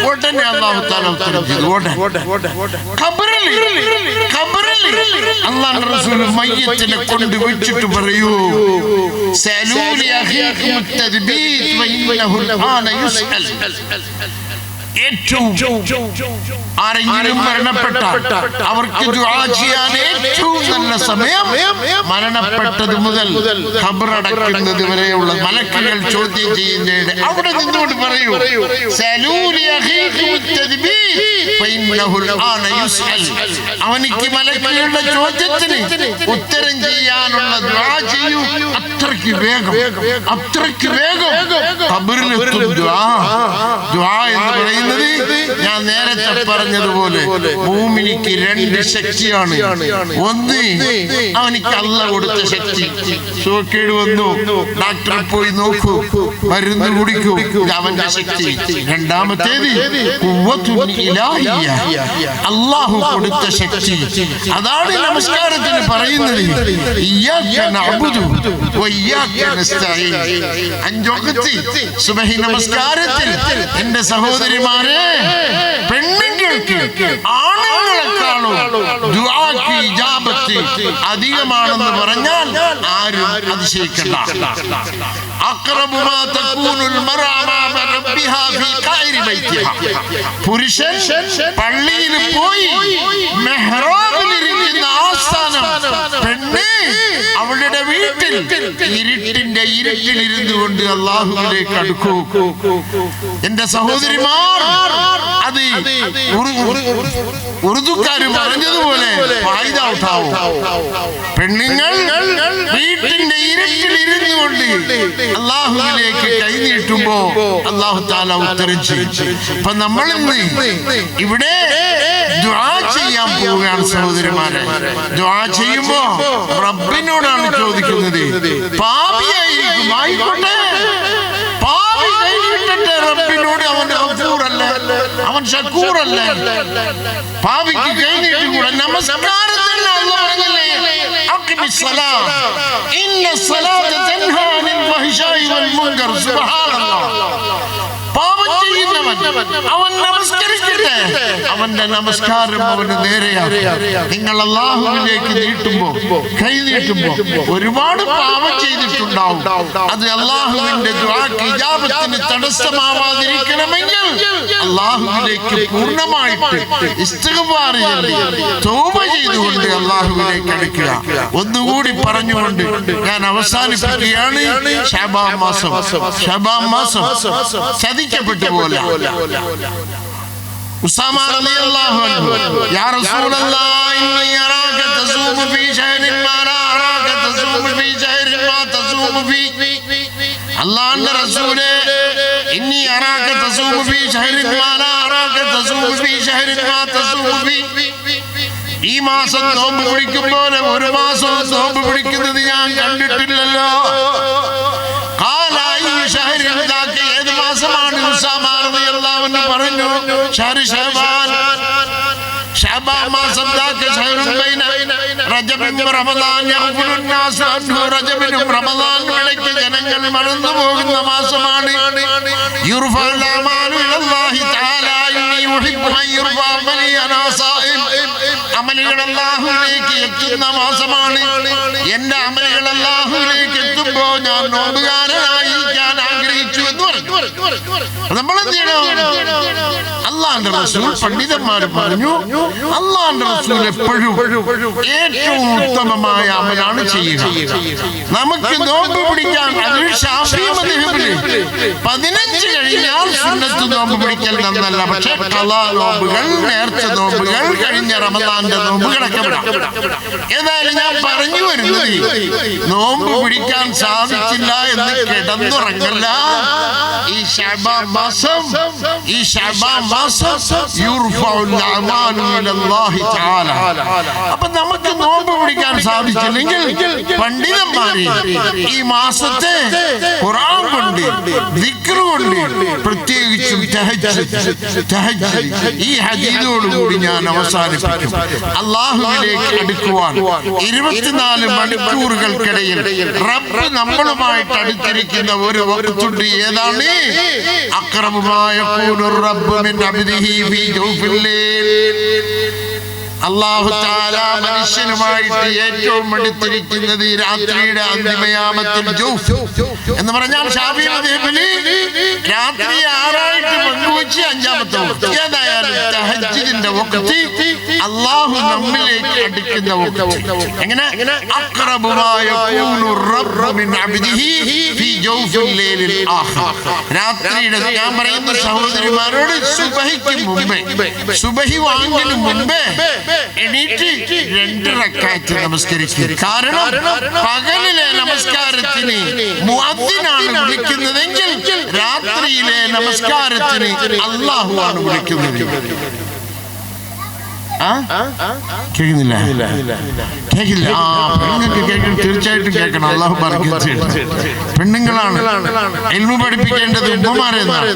ഉടനെ അല്ലാഹു തആല ഉത്തരം ചെയ്തു. ഖബറിൽ അല്ലാഹുവിന്റെ റസൂൽ മയ്യത്തിനെ കൊണ്ട് വെച്ചിട്ട് പറയൂ, സഅലൂലി അഖീകും അത്തദ്ബീത് വഇന്നഹു അൽആന യുസ്അൽ. ഏറ്റവും ആരെങ്കിലും മരണപ്പെട്ടാൽ അവർക്ക് ദുആ ചെയ്യാൻ ഏറ്റവും നല്ല സമയം മരണപ്പെട്ടത് മുതൽ ഖബറടക്കുന്നത് വരെയുള്ള മലക്കുകൾ ചോദ്യം ചെയ്യുന്നതിന് അവിടെ നിന്നുകൊണ്ട് പറയൂ, സഅലൂലി അഖീകും അത്തദ്ബീത് ഫഇന്നഹു അൽആന യുസ്അൽ. അവനിക്ക് മലക്കുകളുടെ ചോദ്യത്തിന് ഉത്തരം ചെയ്യാനുള്ള ദുആ ചെയ്യൂ. അത്രയ്ക്ക് വേഗം ഖബറിലെത്തും ദുആ എന്ന് പറയുന്നത്. ഞാൻ നേരത്തെ പറഞ്ഞതുപോലെ ഭൂമിക്ക് രണ്ട് ശക്തിയാണ്. ഒന്ന് അവനിക്ക് അല്ലാഹ് കൊടുത്ത ശക്തി. സുഖക്കേട് വന്നു, ഡോക്ടറെ പോയി നോക്കൂ, മരുന്ന് കുടിക്കൂ, ഇത് അവന്റെ ശക്തി. രണ്ടാമത്തേത് ഖുവ്വത്തുൻ ഇലാഹിയ്യ, അല്ലാഹു കൊടുത്ത ശക്തി. അതാണ് നമസ്കാരത്തിന് പറയുന്നത്, ഇയ്യാക നഅ്ബുദു വഇയ്യാക നസ്തഈൻ. 5 വഖ്ത് സുബ്ഹി നമസ്കാരത്തിൽ എന്റെ സഹോദരിമാരെ, പെണ്ണുങ്ങൾ പെണ്ണുങ്ങൾക്ക് ആണുങ്ങളെക്കാളും ദുആക്ക് ഇജാബത്ത് അധികമാണെന്ന് പറഞ്ഞാൽ ആരും അതിശയിക്കണ്ട. അഖ്റബു മാ തകൂനുൽ മർഅ അമാമ റബ്ബിഹാ ഫീ ഖൈരി ബൈതിഹാ. പുരുഷൻ പള്ളിയിൽ പോയി മെഹ്റാബിലിരിക്കുന്ന ആ സ്ഥാനം പെണ്ണ് അവളുടെ വീട്ടിൽ ഇരുട്ടിന്റെ ഇരുട്ടിലിരുന്നു കൊണ്ട് അല്ലാഹുവിലേക്ക് അടുക്കൂ. എന്റെ സഹോദരിമാർ, അത് ഉറുദുക്കാര് പറഞ്ഞതുപോലെ ഫായിദ ഉഠാവോ. പെണ്ണുങ്ങൾ വീട്ടിന്റെ ഇരുട്ടിൽ ഇരുന്നു കൊണ്ട് അല്ലാഹുവിലേക്ക് കൈനീട്ടുമ്പോ അല്ലാഹു തആല ഉത്തരം ചെയ്യും. അപ്പൊ നമ്മൾ ഇന്ന് ഇവിടെ ദുആ ചെയ്യാൻ പോവുകയാണ് സഹോദരിമാരെ. ദുആ ചെയ്യുമ്പോ റബ്ബിനോടാണ് ചോദിക്കുന്നത്. പാപിയായിരിക്കും, ആയിക്കോട്ടെ, പാപി കൈവിട്ടട്ടെ റബ്ബിനോട്. അവൻ ഗഫൂറല്ലേ, അവൻ ശക്കൂറല്ലേ. പാപിക്ക് കൈനീട്ടുകൂടെ. നമസ്കാരത്തിൽ അല്ലാഹു പറഞ്ഞില്ലേ, അഖിമിസ്സലാ ഇന്നസ്സലാത തൻഹാ അനിൽ ഫഹ്ശാഇ വൽ മുൻകർ. സുബ്ഹാനല്ലാഹ്. പാപം ചെയ്യുന്നവൻ അവൻ നമസ്കരിക്കട്ടെ, അവന്റെ നമസ്കാരം അവന് നേരെയാണ്. നിങ്ങൾ അല്ലാഹുവിലേക്ക് നീട്ടുമ്പോ, കൈ നീട്ടുമ്പോ ഒരുപാട് പാപം ചെയ്തിട്ടുണ്ടാവും. അത് അല്ലാഹുവിന്റെ ദുആക്ക് ഇജാബത്തിന് തടസ്സമാവാതിരിക്കണമെങ്കിൽ അല്ലാഹുവിലേക്ക് പൂർണ്ണമായിട്ട് ഇസ്തിഗ്ഫാർ ചെയ്ത് തൗബ ചെയ്തുകൊണ്ട് അല്ലാഹുവിലേക്ക് അടുക്കുക. ഒന്നുകൂടി പറഞ്ഞുകൊണ്ട് ഞാൻ അവസാനിപ്പിക്കുകയാണ്. ശഅബാൻ മാസം, ശഅബാൻ മാസം ചതിക്കപ്പെട്ടു പോലെ. ഉസാമ റളിയല്ലാഹു അൻഹു, യാ റസൂലല്ലാഹ് ഇന്നി അറാക തസൂമു ഫീ ശഹരിൻ മാ ലാ അറാക തസൂമു ഫീ ശഹരിൻ മാ തസൂമു ഫീ. അല്ലാഹുവിന്റെ റസൂലേ, ഇന്നി അറാക തസൂമു ഫീ ശഹരിൻ മാ ലാ അറാക തസൂമു ഫീ ശഹരിൻ മാ തസൂമു ഫീ. ഈ മാസം നോമ്പ് പിടിക്കും പോലെ ഒരു മാസം നോമ്പ് പിടിക്കുന്നത് ഞാൻ കണ്ടിട്ടില്ലല്ലോ. ഏത് മാസമാണ്? ഉസാമ റളിയല്ലാഹു അൻഹു പറഞ്ഞു, ശഹ്റു ശഅബാൻ. ശഅബാൻ മാസം റജബിനും റമദാൻ യഗ്ഫുലുൻ നാസ് അൻഹു. റജബിനും റമദാനും ഇടയ്ക്ക് ജനങ്ങൾ മറന്നു പോകുന്ന മാസമാണ്. യുർഫഉൽ അമാലു ഇലല്ലാഹി തആല ഇന്നി യുഹിബ്ബു അൻ യുർഫഅ അമലി അനാ സായിം. അമലുകൾ അല്ലാഹുവിലേക്ക് എത്തുന്ന മാസമാണ്. എന്റെ അമലുകൾ അല്ലാഹുവിലേക്ക് എത്തുമ്പോ ഞാൻ നോമ്പുകാരനായിരിക്കാൻ ആഗ്രഹിച്ചു എന്ന് പറഞ്ഞു. നമ്മൾ എന്ത് ചെയ്യണം? അല്ലാഹുവിന്റെ റസൂൽ, പണ്ഡിതന്മാർ പറഞ്ഞു, അല്ലാഹുവിന്റെ റസൂൽ എപ്പോഴും ഏറ്റവും ഉത്തമമായ അമലാണ് ചെയ്യുക. നമുക്ക് നോമ്പ് പിടിക്കാൻ, അതിൽ ശാഫിഈ മദ്ഹബിൽ 15 കഴിഞ്ഞാൽ സുന്നത്ത് നോമ്പ് പിടിക്കൽ നന്നല്ല. പക്ഷെ ഖളാ നോമ്പുകൾ, നേർച്ച നോമ്പുകൾ, കഴിഞ്ഞ റമദാന്റെ നോമ്പുകളൊക്കെ വിടാം. ഏതായാലും ഞാൻ പറഞ്ഞു വരുന്നത്, നോമ്പ് പിടിക്കാൻ സാധിച്ചില്ല എന്ന് കിടന്നുറങ്ങല്ല. ഈ ശഅബാൻ മാസം, ഈ ശഅബാൻ മാസം യുർഫഉൽ അമാലു ഇലല്ലാഹി തആല. അപ്പൊ നമുക്ക് നോമ്പ് പിടിക്കാൻ സാധിച്ചില്ലെങ്കിൽ പണ്ഡിതന്മാര് ഈ മാസത്തെ ഖുർആൻ കൊണ്ട്, ദിക്ർ കൊണ്ട്, പ്രത്യേകിച്ചും തഹജ്ജുദ്, ഈ ഹദീസോടുകൂടി ഞാൻ അവസാനിപ്പിക്കും. അല്ലാഹുവിലേക്ക് അടുക്കുവാൻ 24 മണിക്കൂറുകൾക്കിടയിൽ റബ്ബ് നമ്മളുമായിട്ട് അടുത്തിരിക്കുന്ന ഒരു വഖ്തുണ്ട്. ഏതാണ്? അഖ്റബു മാ യഖൂലു റബ്ബു മിൻ അബ്ദിഹി ഫീ ജൗഫിൽ ലൈൽ. അല്ലാഹു തആല മനുഷ്യനുമായിട്ട് ഏറ്റവും അടുത്തിരിക്കുന്നത് രാത്രിയുടെ അന്തിമയാമത്തിൽ. ജൗഫ് എന്ന് പറഞ്ഞാൽ ശാഫിഈ മദ്ഹബില് രാത്രി 6 പങ്കുവെച്ച് 5-ാമത്തെ വഖ്ത്. ഏതായാലും തഹജ്ജുദിന്റെ വഖ്ത് അല്ലാഹു നമ്മിലേക്ക് അടുക്കുന്ന വഖ്ത്. എങ്ങനെ? അഖ്റബു മാ യഖൂലു റബ്ബു മിൻ അബ്ദിഹി ഫീ ജൗഫിൽ ലൈലിൽ ആഖിർ. രാത്രിയുടെ, ഞാൻ പറയുന്ന സഹോദരിമാരോട്, സുബഹിക്ക് മുമ്പേ, സുബഹി വാങ്ങിന് മുമ്പേ എണീറ്റ് 2 റക്അത്ത് നമസ്കരിക്കുക. കാരണം പകലിലെ നമസ്കാരത്തിന് മുഅദ്ദിനാണ് വിളിക്കുന്നതെങ്കിൽ രാത്രിയിലെ നമസ്കാരത്തിന് അല്ലാഹു ആണ് വിളിക്കുന്നത്. കേൾക്കുന്നില്ല? കേൾക്കില്ല? പെണ്ണുങ്ങൾക്ക് കേൾക്കണം, തീർച്ചയായിട്ടും കേൾക്കണം. അല്ലാഹു ബർക്കത്ത് ചെയ്യട്ടെ. പെണ്ണുങ്ങളാണ് ഇൽമു പഠിപ്പിക്കേണ്ടത്. ഉമ്മമാരെന്നാണ്.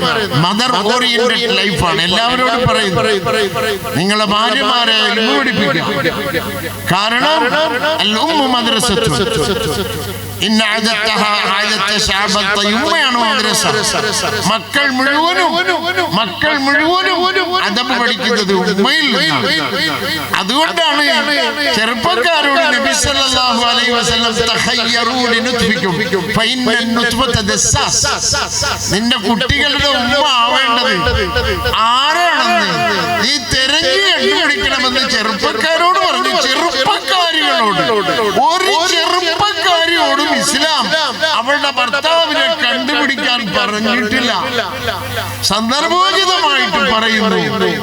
മദർ ഓറിയന്റഡ് ലൈഫാണ്. എല്ലാവരോടും പറയുന്നു, നിങ്ങളെ ഭാര്യമാരെ ഇൽമു പഠിപ്പിക്കുക. കാരണം അൽ ഉമ്മു മദ്രസത്തുൻ. ഇന്ന അദത്തഹാ അദത്ത ശഅബത്ത ഉമ്മയാണ് മദ്രസ. മക്കൾ മുഴുവനും അദബ് പഠിക്കുന്നത് ഉമ്മയിൽ നിന്നാണ്. അതുകൊണ്ടാണ് ചെറുപ്പക്കാരോട് നബി സല്ലല്ലാഹു അലൈഹി വസല്ലം തഖയ്യറൂ ലിനുത്ഫിക്കും ഫഇന്ന നുത്ഫത ദസ്സാസ്. നിന്റെ കുട്ടികളുടെ ഉമ്മ ആവേണ്ടത് ആരാണെന്ന് നീ തെരഞ്ഞു കണ്ടുപിടിക്കണമെന്ന് ചെറുപ്പക്കാരോട് പറഞ്ഞു. ചെറുപ്പക്കാരികളോട്, ഒരു ചെറുപ്പക്കാരിയോടും ഇസ്ലാം അവളുടെ ഭർത്താവിനെ കണ്ടുപിടിക്കാൻ പറഞ്ഞിട്ടില്ല. സന്ദർഭോചിതമായിട്ട് പറയുന്നു,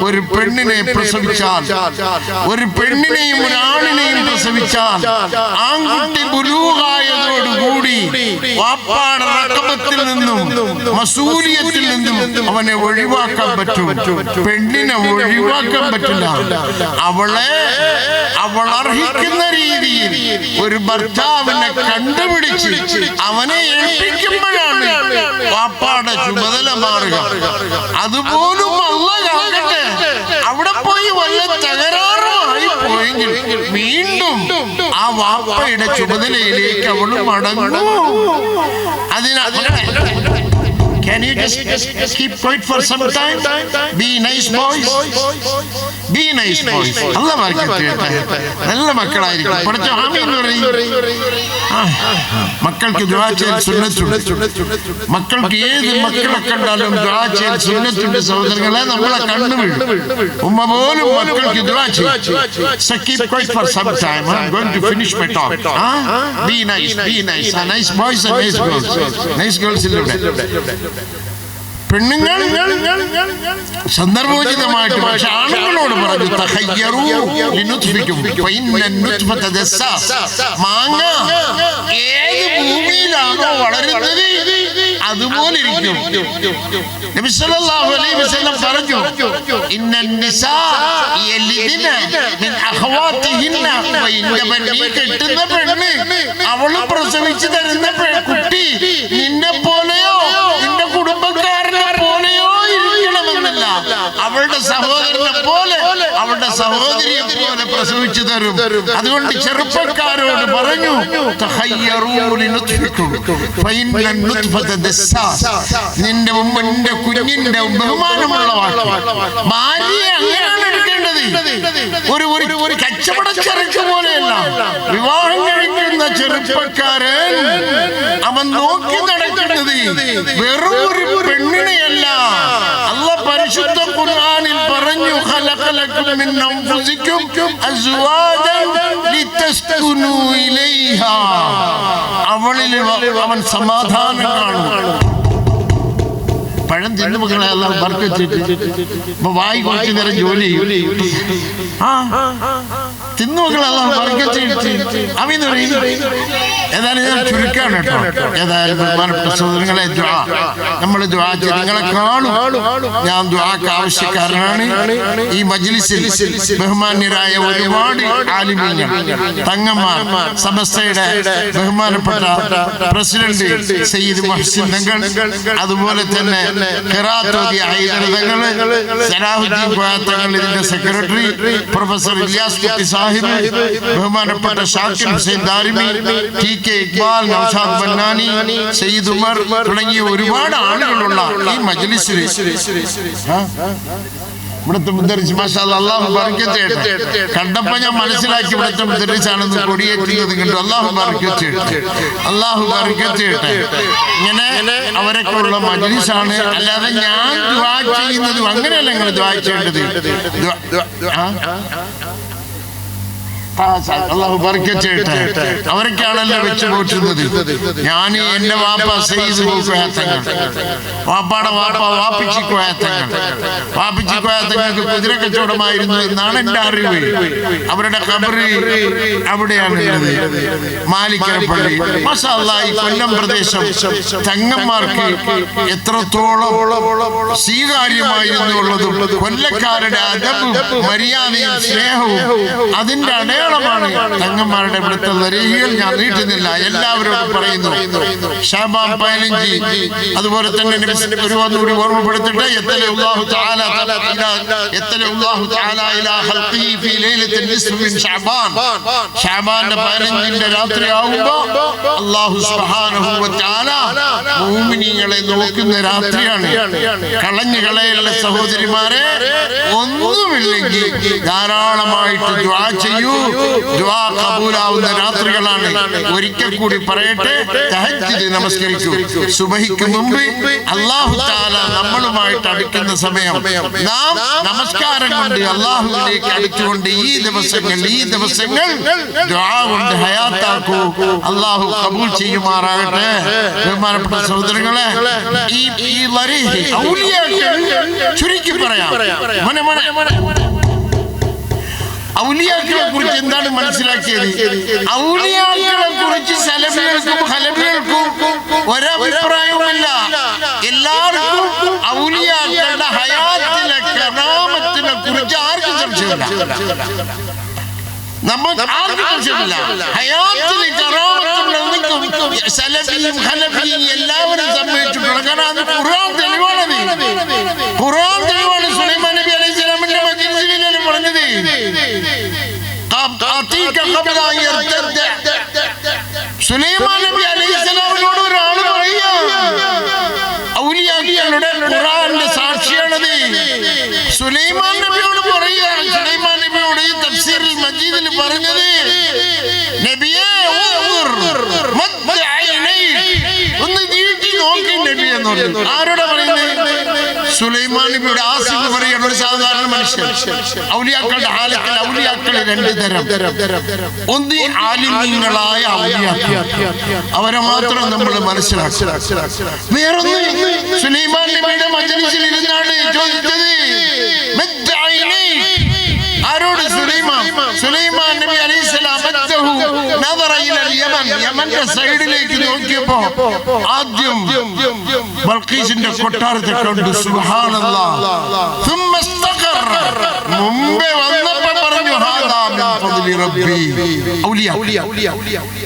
ഒരു പെണ്ണിനെ പ്രസവിച്ചാൽ, ഒരു പെണ്ണിനെയും ഒരാണിനെയും പ്രസവിച്ചാൽ ആൺകുട്ടി ബുലൂഗായതോടുകൂടി വാപ്പാടെ റഖബത്തിൽ നിന്നും മസൂലിയത്തിൽ നിന്നും അവനെ ഒഴിവാക്കാൻ പറ്റും. പെണ്ണിനെ ഒഴിവാക്കാൻ പറ്റില്ല. അവൾ അർഹിക്കുന്ന രീതിയിൽ ഒരു ഭർത്താവിനെ കണ്ടുപിടിച്ച് അവനെ ഏൽപ്പിക്കുമ്പോഴാണ് വാപ്പാടെ ചുമതല മാറുക. അതുപോലും അല്ലാഹ് കാക്കട്ടെ, അവിടെ പോയി വല്ല തകരാറുമായി പോയെങ്കിൽ വീണ്ടും ആ വാപ്പയുടെ ചുമതലയിലേക്ക് അവൾ മടങ്ങും. Can you just keep quiet for some time? Be nice boys. Be nice boys. അല്ലാഹ് ബർക്കത്ത്. നല്ല മക്കളായിരിക്കും. പഠിച്ച ആമീൻ എന്ന് പറയും. മക്കൾക്ക് ദുആ ചെയ്യാൻ സുന്നത്തുണ്ട്. മക്കൾക്ക് ഏത് മക്കളെ കണ്ടാലും ദുആ ചെയ്യാൻ സുന്നത്തുണ്ട്. സഹോദരങ്ങളെ, നമ്മളെ കണ്ണു വീഴും. ഉമ്മ പോലും മക്കൾക്ക് ദുആ ചെയ്യും. So keep quiet for some time. I'm going to finish my talk. Be nice. Be nice. Nice boys and nice girls. Nice girls ഇല്ലേ? പെണ്ണുങ്ങൾ സന്ദർഭോചിതമായിട്ട് പക്ഷെ ആണുങ്ങളോട് പറഞ്ഞു തഖയ്യറൂ ലിനുത്ഫിക്കും ഫഇന്ന നുത്ഫത ദസ്സാസ്. മാങ്ങ ഏത് ഭൂമിയിലാണോ വളരുന്നത് അതുപോലെ ഇരിക്കും. നബി സല്ലല്ലാഹു അലൈഹി വസല്ലം പറഞ്ഞു, ഇന്നൻ നിസാ യലിദിന മിൻ അഖവാതിഹിന്ന. നീ കെട്ടുന്ന പെണ്ണ് അവള് പ്രസവിച്ചു തരുന്ന കുട്ടി നിന്നെ പോലെയോ നിന്റെ കുടുംബക്കാരനെ പോലെയോ ഇരിക്കണമെന്നില്ല. അവളുടെ സഹോദരനെ പോലെ, അവളുടെ സഹോദരിയെ പോലെ പ്രസവിച്ചു തരും. അതുകൊണ്ട് ചെറുപ്പക്കാരോട് പറഞ്ഞു, നിന്റെ മുമ്പിന്റെ കുഞ്ഞിന്റെ ബഹുമാനമുള്ള വാക്ക്. ഭാര്യയെ അങ്ങനെയാണ് എടുക്കേണ്ടത്. ഒരു കച്ചവടച്ചരക്ക് പോലെയല്ല. വിവാഹം കഴിക്കുന്ന ചെറുപ്പക്കാരൻ അവൻ നോക്കി നടക്കുന്നത് വെറും ഒരു പെണ്ണിനെയല്ല. അല്ലാഹ് പരിശുദ്ധ ഖുർആനിൽ പറഞ്ഞു, ഖലഖലകും മിൻ അൻഫുസികും അസ്വാജൻ ലിതസ്കുനൂ ഇലൈഹാ. അവളിൽ അവൻ സമാധാനം കാണും. പഴം തിന്നു മക്കളെ അല്ലാഹ് ബർക്കത്ത് ചെയ്തു. വായി കുറച്ചു നേരം ജോലി ചെയ്യും. തിന്നു മക്കളെ അല്ലാഹ് ബർക്കത്ത് ചെയ്തു. അമീന്ന് പറയും. ഏതായാലും ഞാൻ ചുരുക്കാണ് കേട്ടോ. ഏതായാലും ബഹുമാനപ്പെട്ട സഹോദരങ്ങളെ, നമ്മൾ ദുആ ചെയ്ത് നിങ്ങളെ കാണും. ഞാൻ ദുആക്ക് ആവശ്യക്കാരനാണ്. ഈ മജ്ലിസിൽ ബഹുമാന്യരായ ഒരുപാട് ആലിമീങ്ങൾ, തങ്ങന്മാർ, സമസ്തയുടെ ബഹുമാനപ്പെട്ട പ്രസിഡന്റ് സയ്യിദ് മുഹ്സിൻ തങ്ങൾ, അതുപോലെ തന്നെ ഖിറാഅത്ത് ഓതിയ ഹൈദർ തങ്ങൾ, സലാഹുദ്ദീൻ തങ്ങൾ, ഇതിന്റെ സെക്രട്ടറി പ്രൊഫസർ ഇലിയാസ് കുട്ടി സാഹിബ്, ബഹുമാനപ്പെട്ട ഷാക്കിർ ഹുസൈൻ ദാരിമി, ടി കെ ഇക്ബാൽ, നൗഷാദ് ബന്നാനി, സയ്യിദ് ഉമർ തുടങ്ങിയ ഒരുപാട് ആളുകളുള്ള ഈ മജ്ലിസിൽ ഇവിടുത്തെ മുദ്ദരിച്ച് മാഷാ അല്ലാഹ് അല്ലാഹു ബർക്കത്ത് ചെയ്യട്ടെ. കണ്ടപ്പോ ഞാൻ മനസ്സിലാക്കി ഇവിടുത്തെ മുദ്ദരിച്ചാണെന്ന് കൊടിയേറ്റുന്നത് കണ്ടു. അല്ലാഹു ബർക്കത്ത് ചെയ്യട്ടെ. അല്ലാഹു ബർക്കത്ത് ചെയ്യട്ടെ. ഇങ്ങനെ അവരൊക്കെ ഉള്ള മജ്ലിസാണ്. അല്ലാതെ ഞാൻ ദുആ ചെയ്യുന്നത് അങ്ങനെയല്ല. നിങ്ങൾ ദുആ ചെയ്യേണ്ടത് അല്ലാഹു ബർക്കത്ത് ചെയ്യട്ടെ. അവരൊക്കെയാണല്ലോ വെച്ച് പോറ്റുന്നത്. ഞാൻ എന്റെ വാപ്പ സയ്യിദ് കോയത്തങ്ങൾ, വാപ്പാടെ വാപ്പ വാപ്പിച്ചി കോയത്തങ്ങൾ, വാപ്പിച്ചി കോയത്തങ്ങൾക്ക് കുതിര കച്ചവടമായിരുന്നു എന്നാണ് എന്റെ അറിവ്. അവരുടെ ഖബറ് അവിടെയാണുള്ളത്, മാലിക്കരപ്പള്ളി. മാഷാ അല്ലാഹ്, ഈ കൊല്ലം പ്രദേശം തങ്ങന്മാർക്ക് എത്രത്തോളം സ്വീകാര്യമായിരുന്നു ഉള്ളതും കൊല്ലക്കാരുടെ അദബും മര്യാദയും സ്നേഹവും അതിന്റെ അടയാളമാണ് തങ്ങന്മാരുടെ ഇവിടുത്തെ വരികൾ. ഞാൻ നീട്ടുന്നില്ല, എല്ലാവരോടും പറയുന്നു. ശഅബാൻ 15, അതുപോലെ തന്നെ ഒന്നുകൂടി ഓർമ്മപ്പെടുത്തിട്ട് ശഅബാന്റെ 15 രാത്രി ആവുമ്പോ അല്ലാഹു സുബ്ഹാനഹു വ തആല മുഅ്മിനീങ്ങളെ നോക്കുന്ന രാത്രിയാണ്. കളഞ്ഞു കളയുള്ള സഹോദരിമാരെ, ഒന്നുമില്ലെങ്കിൽ ധാരാളമായിട്ട് ദുആ ചെയ്യൂ. ദുആ കബൂലാവുന്ന രാത്രികളാണ്. ഒരിക്കൽ കൂടി പറയട്ടെ, തഹജ്ജുദ് നമസ്കരിക്കൂ. സുബഹിക്ക് മുമ്പ് അല്ലാഹു തആല നമ്മളുമായിട്ട് അടുക്കുന്ന സമയം നാം നമസ്കാരം കൊണ്ട് അല്ലാഹുവിലേക്ക് അടുത്തുകൊണ്ട് ഈ ദിവസങ്ങൾ ദുആ കൊണ്ട് ഹയാത്താക്കൂ. അല്ലാഹു കബൂൽ ചെയ്യുമാറാകട്ടെ. ബഹുമാനപ്പെട്ട സഹോദരങ്ങളെ, ഈ ഔലിയാക്കൾ ചുരുക്കി പറയാം. ഔലിയാക്കളെ കുറിച്ച് എന്താണ് മനസ്സിലാക്കിയത്? ഔലിയാക്കളെ കുറിച്ച് സലഫികൾക്കും ഹലഫികൾക്കും ഒരഭിപ്രായവുമില്ല. എല്ലാവർക്കും ഔലിയാക്കളുടെ ഹയാത്തിലെ കറാമത്തിനെ കുറിച്ച് ആർക്കും സംശയമില്ല. നമുക്ക് ആർക്കും സംശയമില്ല. ഹയാത്തിന് കറാമത്തുണ്ടെന്നും സലഫിയും ഹലഫിയും എല്ലാവരും സമ്മതിച്ചിട്ടുള്ള, കാരണം അത് ഖുർആൻ തെളിവാണത്. ഖുർആൻ തെളിവാണ്. സുലൈമാൻ നബി അലൈഹിസ്സലാമിന്റെ മജ്‌ലിസിലാണ് പറഞ്ഞത്, സുലൈമാൻ നബി അലൈഹിസ്സലാമിനോട് ഒരാൾ പറയുക, ഔലിയാക്കളുടെ ഖുർആന്റെ സാക്ഷിയാണത്. സുലൈമാൻ നബിയോട് പറയുക, സുലൈമാൻ നബിയോട് തഫ്സീറുൽ മജീദിൽ പറഞ്ഞത്, നബിയേ ഒന്ന് നീട്ടി നോക്കി നബി എന്ന് പറഞ്ഞു. ആരോടാ പറയുന്നത്? സുലൈമാൻ നബിയുടെ ആസിഫ് പറയുന്ന ഒരു സാധാരണ മനുഷ്യൻ. ഔലിയാക്കളുടെ ഹാലത്തിൽ ഔലിയാക്കൾ 2 തരം. ഒന്ന് ആലിമീങ്ങളായ ഔലിയാക്കൾ, അവരെ മാത്രം നമ്മൾ മനസ്സിലാക്കുക. വേറൊന്ന് സുലൈമാൻ നബിയുടെ മജ്‌ലിസിൽ ഇരുന്നാണ് ചോദിച്ചത്, ആരോട്? സുലൈമാൻ നബി അലൈഹിസ്സലാം യമന്റെ സൈഡിലേക്ക് നോക്കിയപ്പോ ആദ്യം ബൽഖീസിന്റെ കൊട്ടാരത്തെ കണ്ടു. സുബ്ഹാനല്ലാഹ്. മുമ്പേ വന്നപ്പോ പറഞ്ഞു,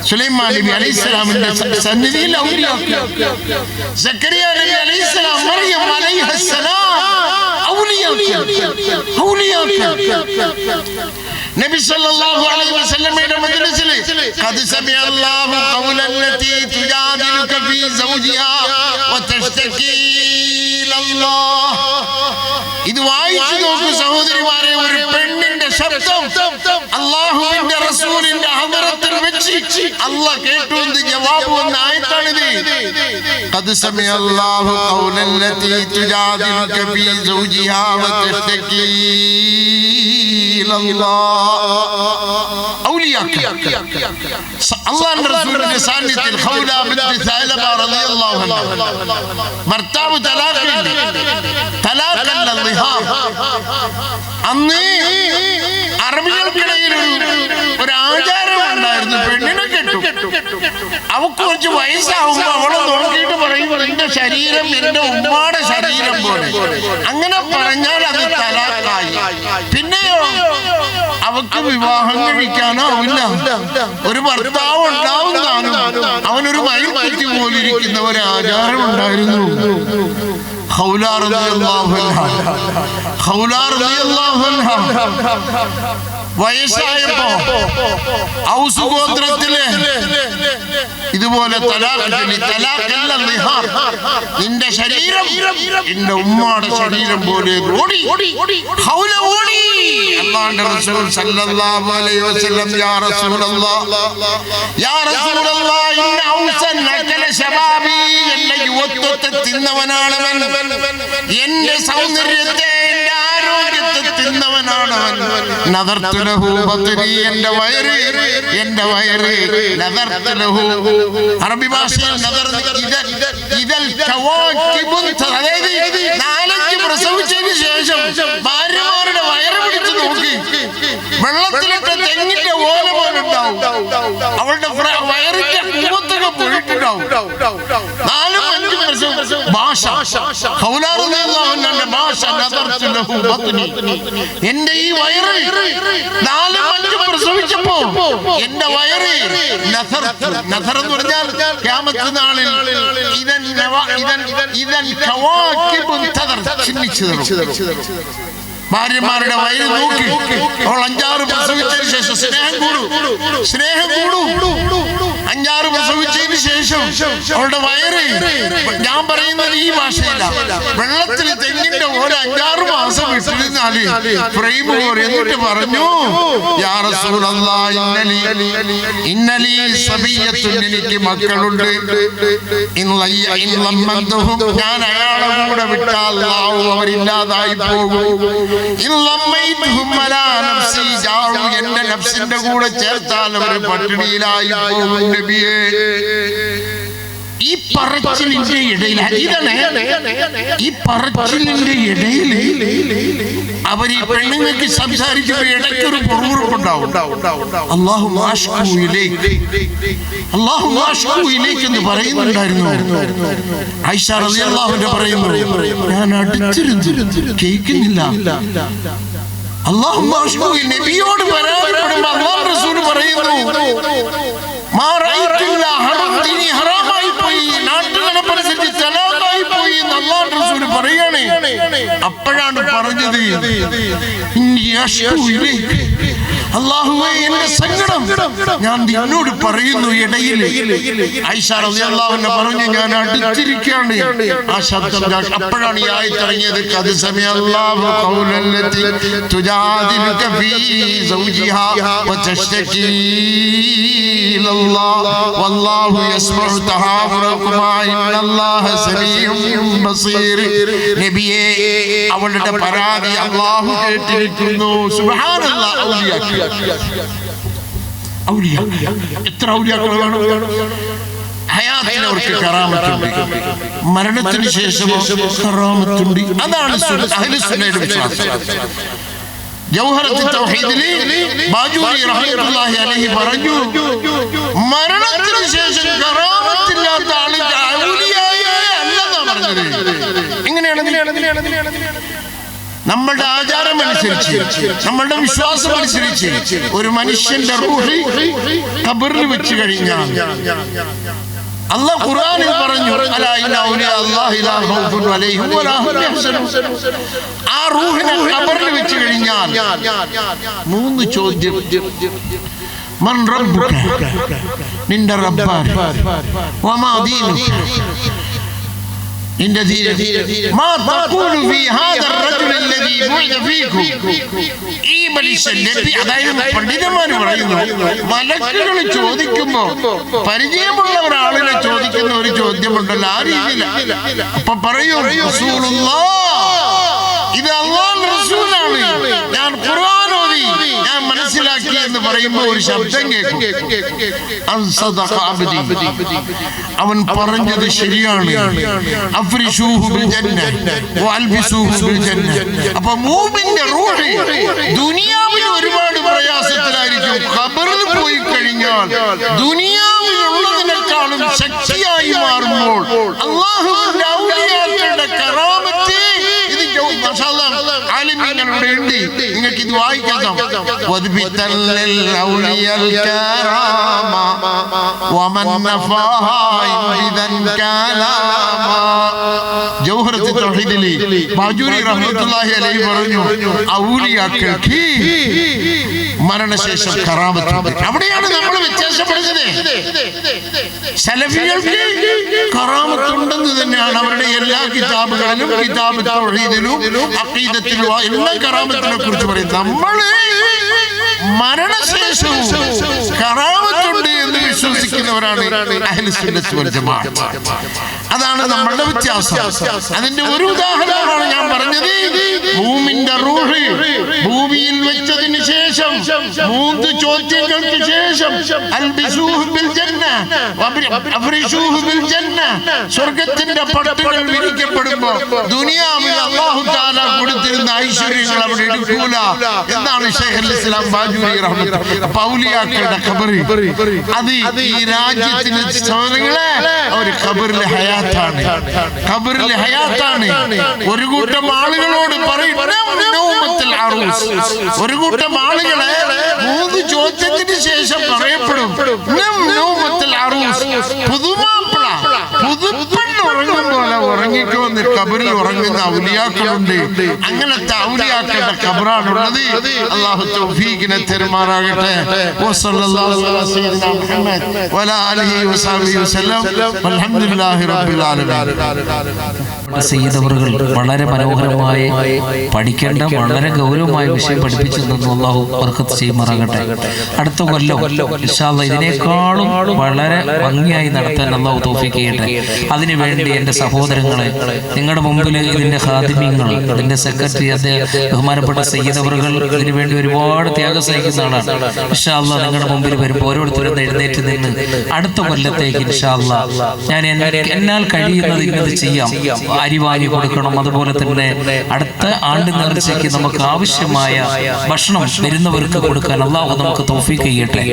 സുലൈമാൻ നബി അലൈഹിസ്സലാമിന്റെ സന്നിധിയിൽ ഔലിയാക്കൾ. സക്കറിയ നബി അലൈഹിസ്സലാം, മറിയം അലൈഹിസ്സലാം, ഔലിയാക്കൾ. നബി സല്ലല്ലാഹു അലൈഹി വസല്ലമയുടെ മജ്‌ലിസിൽ ഖദ് സമിഅ അല്ലാഹു ഖൗലൻ ലതി തുജാദിലുക ഫീ സൗജിഹാ വതഷ്തകീ ഇലല്ലാഹ്. ഇത് വായിച്ചു നോക്കൂ സഹോദരിമാരെ. ഒരു പെണ്ണിന്റെ ശബ്ദം അല്ലാഹുവിന്റെ റസൂലിന്റെ ഹദറത്തിൽ വെച്ച് അല്ലാഹ് കേട്ടു എന്ന് ജവാബ് വന്ന ആയത്താണിത്. ഖദ് സമിഅ അല്ലാഹു ഖൗലൻ ലതി തുജാദിലുക ഫീ സൗജിഹാ വതഷ്തകീ അള്ളാഹുവിന്റെ റസൂലിന്റെ സാന്നിധ്യത്തിൽ ഖൗല ബിൻത് സഅലബ റളിയല്ലാഹു അൻഹ ഭർത്താവ് തലാഖല്ല ളിഹാർ. അന്ന് അറബികൾക്കിടയിൽ ഒരു ആചാരം ഉണ്ടായിരുന്നു, പെണ്ണിനെ കെട്ടും. അവക്ക് കുറച്ച് വയസ്സാവുമ്പോ അവളെ നോക്കിയിട്ട് പറയും, എന്റെ ശരീരം എന്റെ ഉമ്മാടെ ശരീരം പോലെ. അങ്ങനെ പറഞ്ഞാൽ അത് തലാഖായി. പിന്നെയോ അവക്ക് വിവാഹം കഴിക്കാനാവില്ല. ഒരു ഭർത്താവ് ഉണ്ടാവുന്നതാണ്. അവനൊരു മയിൽക്കുറ്റി പോലിരിക്കുന്ന ഒരു ആചാരം ഉണ്ടായിരുന്നു. ഖൗല റളിയല്ലാഹു അൻഹ വയസ്സായപ്പോ ഔസ് ഗോത്രത്തിലെ ഇതുപോലെ തലാഖല്ല ളിഹാർ, നിന്റെ ശരീരം എന്റെ ഉമ്മാടെ ശരീരം പോലെ ഓടി. ഖൗല ഓടി. അല്ലാഹുവിന്റെ റസൂൽ സല്ലല്ലാഹു അലൈഹി വസല്ലം, യാ റസൂലല്ലാഹ് ഇന്ന ഔസൻ അകല ശബാബി, എന്റെ യുവത്വത്തെ തിന്നവനാണവൻ, എന്റെ സൗന്ദര്യത്തെ എന്റെ ആരോഗ്യത്തെ തിന്നവനാണവൻ. നദർതു ലഹു ബത്നി, എന്റെ വയറ് നദർതു ലഹു. അറബി ഭാഷയിൽ നദർ ഇദൽ കവാകിബുൻ, അതായത് 4 പ്രസവിച്ചതിന് ശേഷം ഭാര്യമാരുടെ വയറ് പിടിച്ചു നോക്കി വെള്ളത്തിലിട്ട് തെങ്ങിന്റെ ഓല പോലെ ഉണ്ടാവും. അവളുടെ വയറിന്റെ കുമ്പത്തൊക്കെ പോയിട്ടുണ്ടാവും. 4-5 ഭാഷ. ഭാഷ, എന്റെ ഈ വയറ് 4-5 പ്രസവിച്ചപ്പോ എന്റെ വയറ് നഥർ എന്ന് പറഞ്ഞാൽ ഖിയാമത്ത് നാളിൽ ഭാര്യമാരുടെ വയറ് നോക്കി അവൾ 5-6 പ്രസവിച്ചതിന് ശേഷം സ്നേഹം കൂടും 5-6 പ്രസവിച്ചതിന് ശേഷം അവളുടെ വയറ്, ഞാൻ പറയുന്നത് ഈ ഭാഷയിലാണ്, വെള്ളത്തിൽ തെങ്ങിന്റെ ഒരു 5-6 മാസം ഇട്ടിരുന്നാല് ഫ്രെയിം പോലെ. എന്നിട്ട് പറഞ്ഞു, യാ റസൂലല്ലാഹ് ഇന്നലി സബിയ്യത്തുൻ, എനിക്ക് മക്കളുണ്ട്, ഞാൻ അയാളെ കൂടെ വിട്ടാൽ അല്ലാഹു അവരില്ലാതായി പോകും. എന്റെ നഫ്സിന്റെ കൂടെ ചേർത്താൽ അവർ പട്ടിണിയിലായി പോകും നബിയേ. ഈ പറച്ചിലിന്റെ ഇടയിൽ അവർ ഈ പെണ്ണുങ്ങൾക്ക് സംസാരിക്കുമ്പോൾ ഇടയ്ക്കൊരു പൊറുപുറുപ്പുണ്ടാവും. അല്ലാഹുമ്മ അശ്കൂ ഇലൈക എന്ന് പറയുന്നുണ്ടായിരുന്നു. ആയിഷ റളിയല്ലാഹു അൻഹ പറയുന്നു, ഞാൻ അടുത്തിരുന്നു കേൾക്കുന്നില്ല. അല്ലാഹുമ്മ അശ്കൂ, നബിയോട് പരാതിപ്പെടുമ്പോൾ അല്ലാഹു റസൂൽ പറയുന്നു, മാ റഅയ്തുല്ല ഹറംതിനി, ഹറാമായി പോയി, നാട്ടുനടപ്പനുസരിച്ച് തലാഖായി പോയി എന്ന് അല്ലാഹു റസൂൽ പറയാണ്. അപ്പോഴാണ് പറഞ്ഞത്, ഇന്നി അശ്കൂ ഇലൈക, അല്ലാഹുവേ എന്റെ സങ്കടം ഞാൻ നിന്നോട് പറയുന്നു ഇടയിൽ. ആയിഷ റളിയല്ലാഹു അൻഹ പറഞ്ഞു, ഞാൻ അടുത്തിരിക്കുകയാണ് ആ ശബ്ദം. അപ്പോഴാണ് ഈ ആയത്ത് ഇറങ്ങിയത്, ഖദ് സമിഅല്ലാഹു ഖൗലല്ലതി തുജാദിലുക ഫീ സൗജിഹാ വതശ്തകീ ഇലല്ലാഹ് വല്ലാഹു യസ്മഉ തഹാവുറകുമാ ഇന്നല്ലാഹ സമീഉൻ ബസീർ. നബിയേ, അവളുടെ പരാതി അല്ലാഹു കേട്ടിരിക്കുന്നു. സുബ്ഹാനല്ലാഹ്. എത്ര ഔലിയാക്കളാണ് ഹയാത്തിൽ അവർക്ക് കറാമത്തുണ്ട്, മരണത്തിന് ശേഷം കറാമത്തുണ്ട്. അതാണ് അഹ്ലുസുന്നയുടെ വിശ്വാസം. ജൗഹറത്തുൽ തൗഹീദിൽ ബാജൂരി റഹ്മത്തുള്ളാഹി അലൈഹി പറഞ്ഞു, മരണത്തിന് ശേഷം കറാമത്തില്ലാത്ത ആളുകൾ ഔലിയായേ അല്ലെന്നാണ് പറഞ്ഞത്. എങ്ങനെയാണ്? നമ്മളുടെ ആചാരം അനുസരിച്ച്, നമ്മളുടെ വിശ്വാസം അനുസരിച്ച് ഒരു മനുഷ്യന്റെ റൂഹ് ഖബറിൽ വെച്ച് കഴിഞ്ഞാൽ അല്ലാഹു ഖുർആനിൽ പറഞ്ഞു, അലാ ഇന്ന ഔലിയാ അല്ലാഹി ലാ ഖൗഫുൻ അലൈഹിം വലാ ഹും യഹ്സനൂൻ. ആ റൂഹിനെ ഖബറിൽ വെച്ച് കഴിഞ്ഞാൽ 3 ചോദ്യം. മൻ റബ്ബുക, നിന്റെ റബ്ബാണ്. വമാ ദീനുക, നിന്റെ ദീൻ. മാ തഖൂലു ഫീ ഹാദർ റജുൽ അല്ലദീ ബുഇദ ഫീകും. ഈ മനുഷ്യൻ നബി, അതായത് പണ്ഡിതന്മാർ പറയുന്നു, മലക്കുകൾ ചോദിക്കുമ്പോ പരിചയമുള്ള ഒരാളിനെ ചോദിക്കുന്ന ഒരു ചോദ്യമുണ്ടല്ലോ, ആ രീതിയില. അപ്പൊ പറയും, ഇത് അല്ലാഹുവിന്റെ റസൂലാണ്, ഞാൻ ഖുർആൻ ഓതി ഞാൻ മനസ്സിലാക്കി എന്ന് പറയുമ്പോൾ ഒരു ശബ്ദം കേൾക്കും, അവൻ പറഞ്ഞത് ശരിയാണ്. അപ്പൊ മൂമിന്റെ റൂഹ് ദുനിയാവിൽ ഒരുപാട് പ്രയാസത്തിലായിരിക്കും. ഖബറിൽ പോയി കഴിഞ്ഞാൽ ദുനിയാവിലുള്ളതിനേക്കാളും ശക്തിയായി മാറുമ്പോൾ അല്ലാഹുവിന്റെ ഔലിയാക്കളുടെ കറാമത്ത് ആലിമീങ്ങളുടെ ഉണ്ട്. നിങ്ങൾക്ക് ഇത് വായിക്കാം. ജൗഹറത്തുൽ തൗഹീദിൽ ബാജൂരി റഹ്മത്തുള്ളാഹി അലൈഹി പറഞ്ഞു, ഔലിയാക്കൾക്ക് മരണശേഷം കറാമത്ത്. അവിടെയാണ് നമ്മൾ വ്യത്യാസപ്പെടുന്നത്. സലഫികൾക്ക് കറാമത്തുണ്ടെന്ന് തന്നെയാണ് അവരുടെ എല്ലാ കിതാബുകളിലും, കിതാബ് തൗഹീദിലും അഖീദത്തിലും എല്ലാ കറാമത്തിനെ കുറിച്ച് പറയും. നമ്മള് മരണശേഷവും കറാമത്തുണ്ട് എന്ന് വിശ്വസിക്കുന്നവരാണ് അഹ്ലുസുന്നത്ത് വൽ ജമാഅത്ത്. അതാണ് നമ്മളുടെ വ്യത്യാസം. അതിന്റെ ഒരു ഉദാഹരണമാണ് ഞാൻ പറഞ്ഞത്. ഭൂമിന്റെ റൂഹ് ഭൂമിയിൽ വെച്ചതിന് ശേഷം 3 ചോദ്യങ്ങൾക്ക് ശേഷം അൽബിസൂഹു ബിൽ ജന്ന വഅഫ്രിശൂഹു ബിൽ ജന്ന, സ്വർഗ്ഗത്തിന്റെ പട്ടുകൾ വിരിക്കപ്പെടുമ്പോൾ ദുനിയാവിൽ അല്ലാഹു തആല കൊടുത്തിരുന്ന ഐശ്വര്യങ്ങൾ അവിടെ എടുക്കൂല എന്നാണ് ശൈഖുൽ ഇസ്ലാം ബാജൂരി റഹ്മത്തുള്ളാഹി. ഔലിയാക്കളുടെ ഖബർ അത് ഈ രാജ്യത്തിന്റെ സോദരങ്ങളെ അവർ ഖബറിലെ ഹയാ ഹയാത്താണ്, ഖബറിൽ ഹയാത്താണ്. ഒരു കൂട്ടം ആളുകളോട് പറയും, ഒരു കൂട്ടം ആളുകളെ 3 ചോദ്യത്തിന് ശേഷം പറയപ്പെടും, പുതുമാപ്പിള, പുതുപ്പെണ്ണ് ഉറങ്ങും പോലെ ഉറങ്ങിക്കോന്ന് ഖബറിൽ ഉറങ്ങുന്ന ഔലിയാക്കളുണ്ട്. അങ്ങനത്തെ ഔലിയാക്കളുടെ ഖബറാണുള്ളത്. അല്ലാഹു തൗഫീഖിനെ തരുമാറാകട്ടെ. വസല്ലല്ലാഹു അലാ സയ്യിദിനാ മുഹമ്മദ് വഅലാ ആലിഹി വസഹ്ബിഹി വസല്ലം. അൽഹംദുലില്ലാഹി റബ്ബിൽ ആലമീൻ. സയ്യിദ് അവറുകൾ വളരെ മനോഹരമായി പഠിക്കേണ്ട വളരെ ഗൗരവമായ വിഷയം പഠിപ്പിച്ചു തന്നു. അല്ലാഹു ബർക്കത്ത് ചെയ്യുമാറാകട്ടെ. അടുത്ത കൊല്ലം ഇൻഷാ അല്ലാഹ് ഇതിനേക്കാളും വളരെ ഭംഗിയായി നടത്താൻ അല്ലാഹു തൗഫീഖ് ചെയ്യട്ടെ. അതിനുവേണ്ടി എൻ്റെ സഹോദരങ്ങളെ, നിങ്ങളുടെ മുമ്പിൽ ഇതിൻ്റെ ഖാദിമീങ്ങൾ, ഇതിൻ്റെ സെക്രട്ടറി, ബഹുമാനപ്പെട്ട സയ്യിദ് അവറുകൾ ഇതിനു വേണ്ടി ഒരുപാട് ത്യാഗം സഹിക്കുന്ന ആളാണ്. ഇൻഷാ അല്ലാഹ് നിങ്ങളുടെ മുമ്പിൽ വരുമ്പോൾ ഓരോരുത്തരും എഴുന്നേറ്റ് നിന്ന് അടുത്ത കൊല്ലത്തേക്ക് ഇൻഷാ അല്ലാഹ് ഞാൻ എന്നാൽ കഴിയുന്നത് ഇന്നത് ചെയ്യാം. അരി വാങ്ങി കൊടുക്കണം. അതുപോലെ തന്നെ അടുത്ത ആണ്ട് നേർച്ചയ്ക്ക് നമുക്ക് ആവശ്യമായ ഭക്ഷണം വരുന്നവർക്ക് കൊടുക്കാൻ അല്ലാഹു നമുക്ക് തൗഫീഖ് ചെയ്യട്ടെ.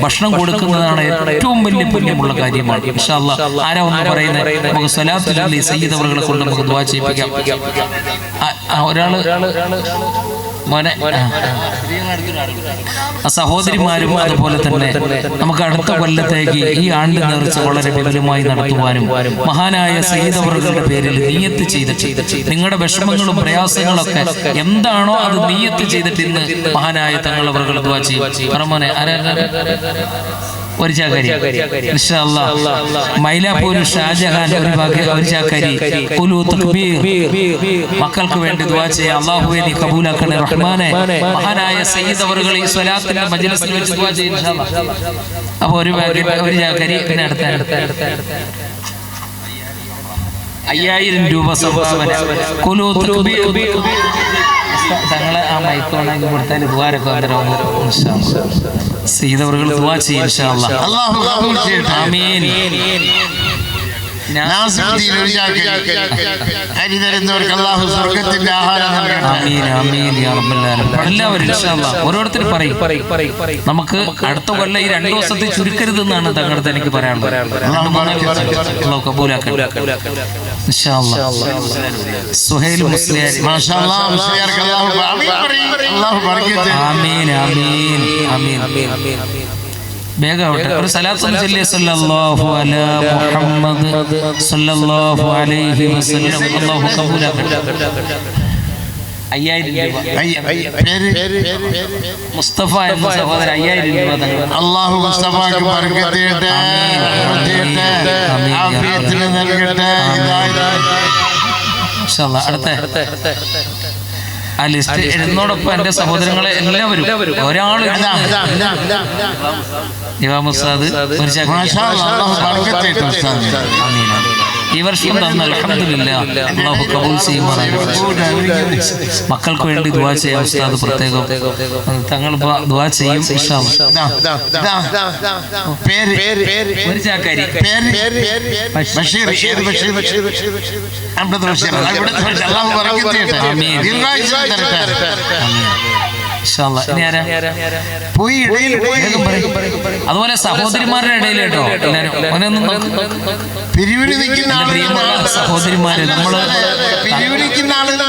ഭക്ഷണം കൊടുക്കുന്നതാണ് ഏറ്റവും വലിയ പുണ്യമുള്ള കാര്യമാണ്. ഇൻഷാ അല്ലാഹ് ആരാ ഒന്ന് പറയുന്നത്? നമുക്ക് സ്വലാത്ത് ചൊല്ലി സയ്യിദ് അവറുകളെ കൊണ്ട് നമുക്ക് ദുആ ചെയ്യിപ്പിക്കാം. ഒരാള് മോനെ സഹോദരിമാരും അതുപോലെ തന്നെ നമുക്ക് അടുത്ത കൊല്ലത്തേക്ക് ഈ ആണ്ട് നേർച്ച വളരെ വിപുലമായി നടത്തുവാനും മഹാനായ സയ്യിദ് അവറുകളുടെ പേരിൽ നിയ്യത്ത് ചെയ്തിട്ട് നിങ്ങളുടെ വിഷമങ്ങളും പ്രയാസങ്ങളൊക്കെ എന്താണോ അത് നിയ്യത്ത് ചെയ്തിട്ട് ഇന്ന് മഹാനായ തങ്ങൾ അവറുകൾ ദുആ ചെയ്യും. മോനെ ഒരു ചാക്കരി ഇൻഷാ അല്ലാഹ്. മൈലാപ്പൂർ ഷാജഹാൻ ഒരു ചാക്കരി മക്കൾക്ക് വേണ്ടി ദുആ ചെയ്യാം. അല്ലാഹുവേ നീ കബൂലാക്കണേ റഹ്മാനെ. മഹാനായ സയ്യിദ് അവറുകൾ ഈ സ്വലാത്തിന്റെ മജ്ലിസിൽ വെച്ച് ദുആ ചെയ്യും ഇൻഷാ അല്ലാഹ്. അപ്പോൾ ഒരു ചാക്കരി പിന്നെ അടുത്ത 5000 രൂപ സംഭാവന. തങ്ങളെ ആ മൈക്കോണാക്കി കൊടുത്താൽ ദ്വാരൊക്കെ സയ്യിദ് അവറുകൾ ദുആ ചെയ്യും ഇൻഷാ അല്ലാഹ്. അല്ലാഹു ഖബൂൽ ചെയ്യട്ടെ. ആമീൻ. അല്ലാഹു സ്വർഗ്ഗത്തിന്റെ ആഹാരം നൽകട്ടെ. ആമീൻ ആമീൻ യാ റബ്ബൽ ആലമീൻ. എല്ലാവരും ഇൻഷാ അല്ലാഹ് ഓരോരുത്തർ പറയും. നമുക്ക് അടുത്ത കൊല്ലം ഈ 2 ദിവസത്തെ ചുരുക്കരുതെന്നാണ് തങ്ങളുടെ എനിക്ക് പറയാനുള്ളത്. അല്ലാഹു കബൂലാക്കട്ടെ ഇൻഷാ അല്ലാഹ്. സുഹൈൽ മുസ്ലിയാർ മാഷാ അല്ലാഹ് മുസ്ലിയാർക്ക് അല്ലാഹു അല്ലാഹു ബർക്കത്ത്. ആമീൻ ആമീൻ ആമീൻ. വേഗാവട്ടെ ഒരു സലാത്ത് ചൊല്ലി സല്ലല്ലാഹു അലാ മുഹമ്മദ് സല്ലല്ലാഹു അലൈഹി വസല്ലം. അല്ലാഹു കബൂലാക്കട്ടെ. 5000 രൂപ മുസ്തഫ എന്ന സഹോദരൻ 5000 രൂപ തങ്ങൾ. അല്ലാഹു മുസ്തഫാക്ക് ബർക്കത്ത് ചെയ്യട്ടെ, ആഫിയത്ത് നൽകട്ടെ, ഹിദായത്ത്. ഇൻഷാ അല്ലാഹ് അടുത്ത ആ ലിസ്റ്റ് എഴുതുന്നതോടൊപ്പം എൻ്റെ സഹോദരങ്ങളെ എല്ലാവരും ഒരാൾ ഇമാമുസ്താദ് ഈ വർഷം തന്ന അൽഹംദുലില്ലാഹ് അല്ലാഹു കബൂൽ ചെയ്യുമാറാകട്ടെ. മക്കൾക്ക് വേണ്ടി ദുആ ചെയ്യാം ഉസ്താദ് പ്രത്യേകം തങ്ങൾ ദുആ ചെയ്യും ഇൻഷാ അല്ലാഹ്. പേര് ഒരു ചാക്കാരി ബഷീർ അല്ലാഹു ബർക്കത്ത് ചെയ്യട്ടെ. ആമീൻ. അതുപോലെ സഹോദരിമാരുടെ ഇടയിൽ കേട്ടോ പിരിവിന് നിൽക്കുന്ന സഹോദരിമാര് നമ്മള് പിരിവിനിക്കുന്ന ആളുകൾ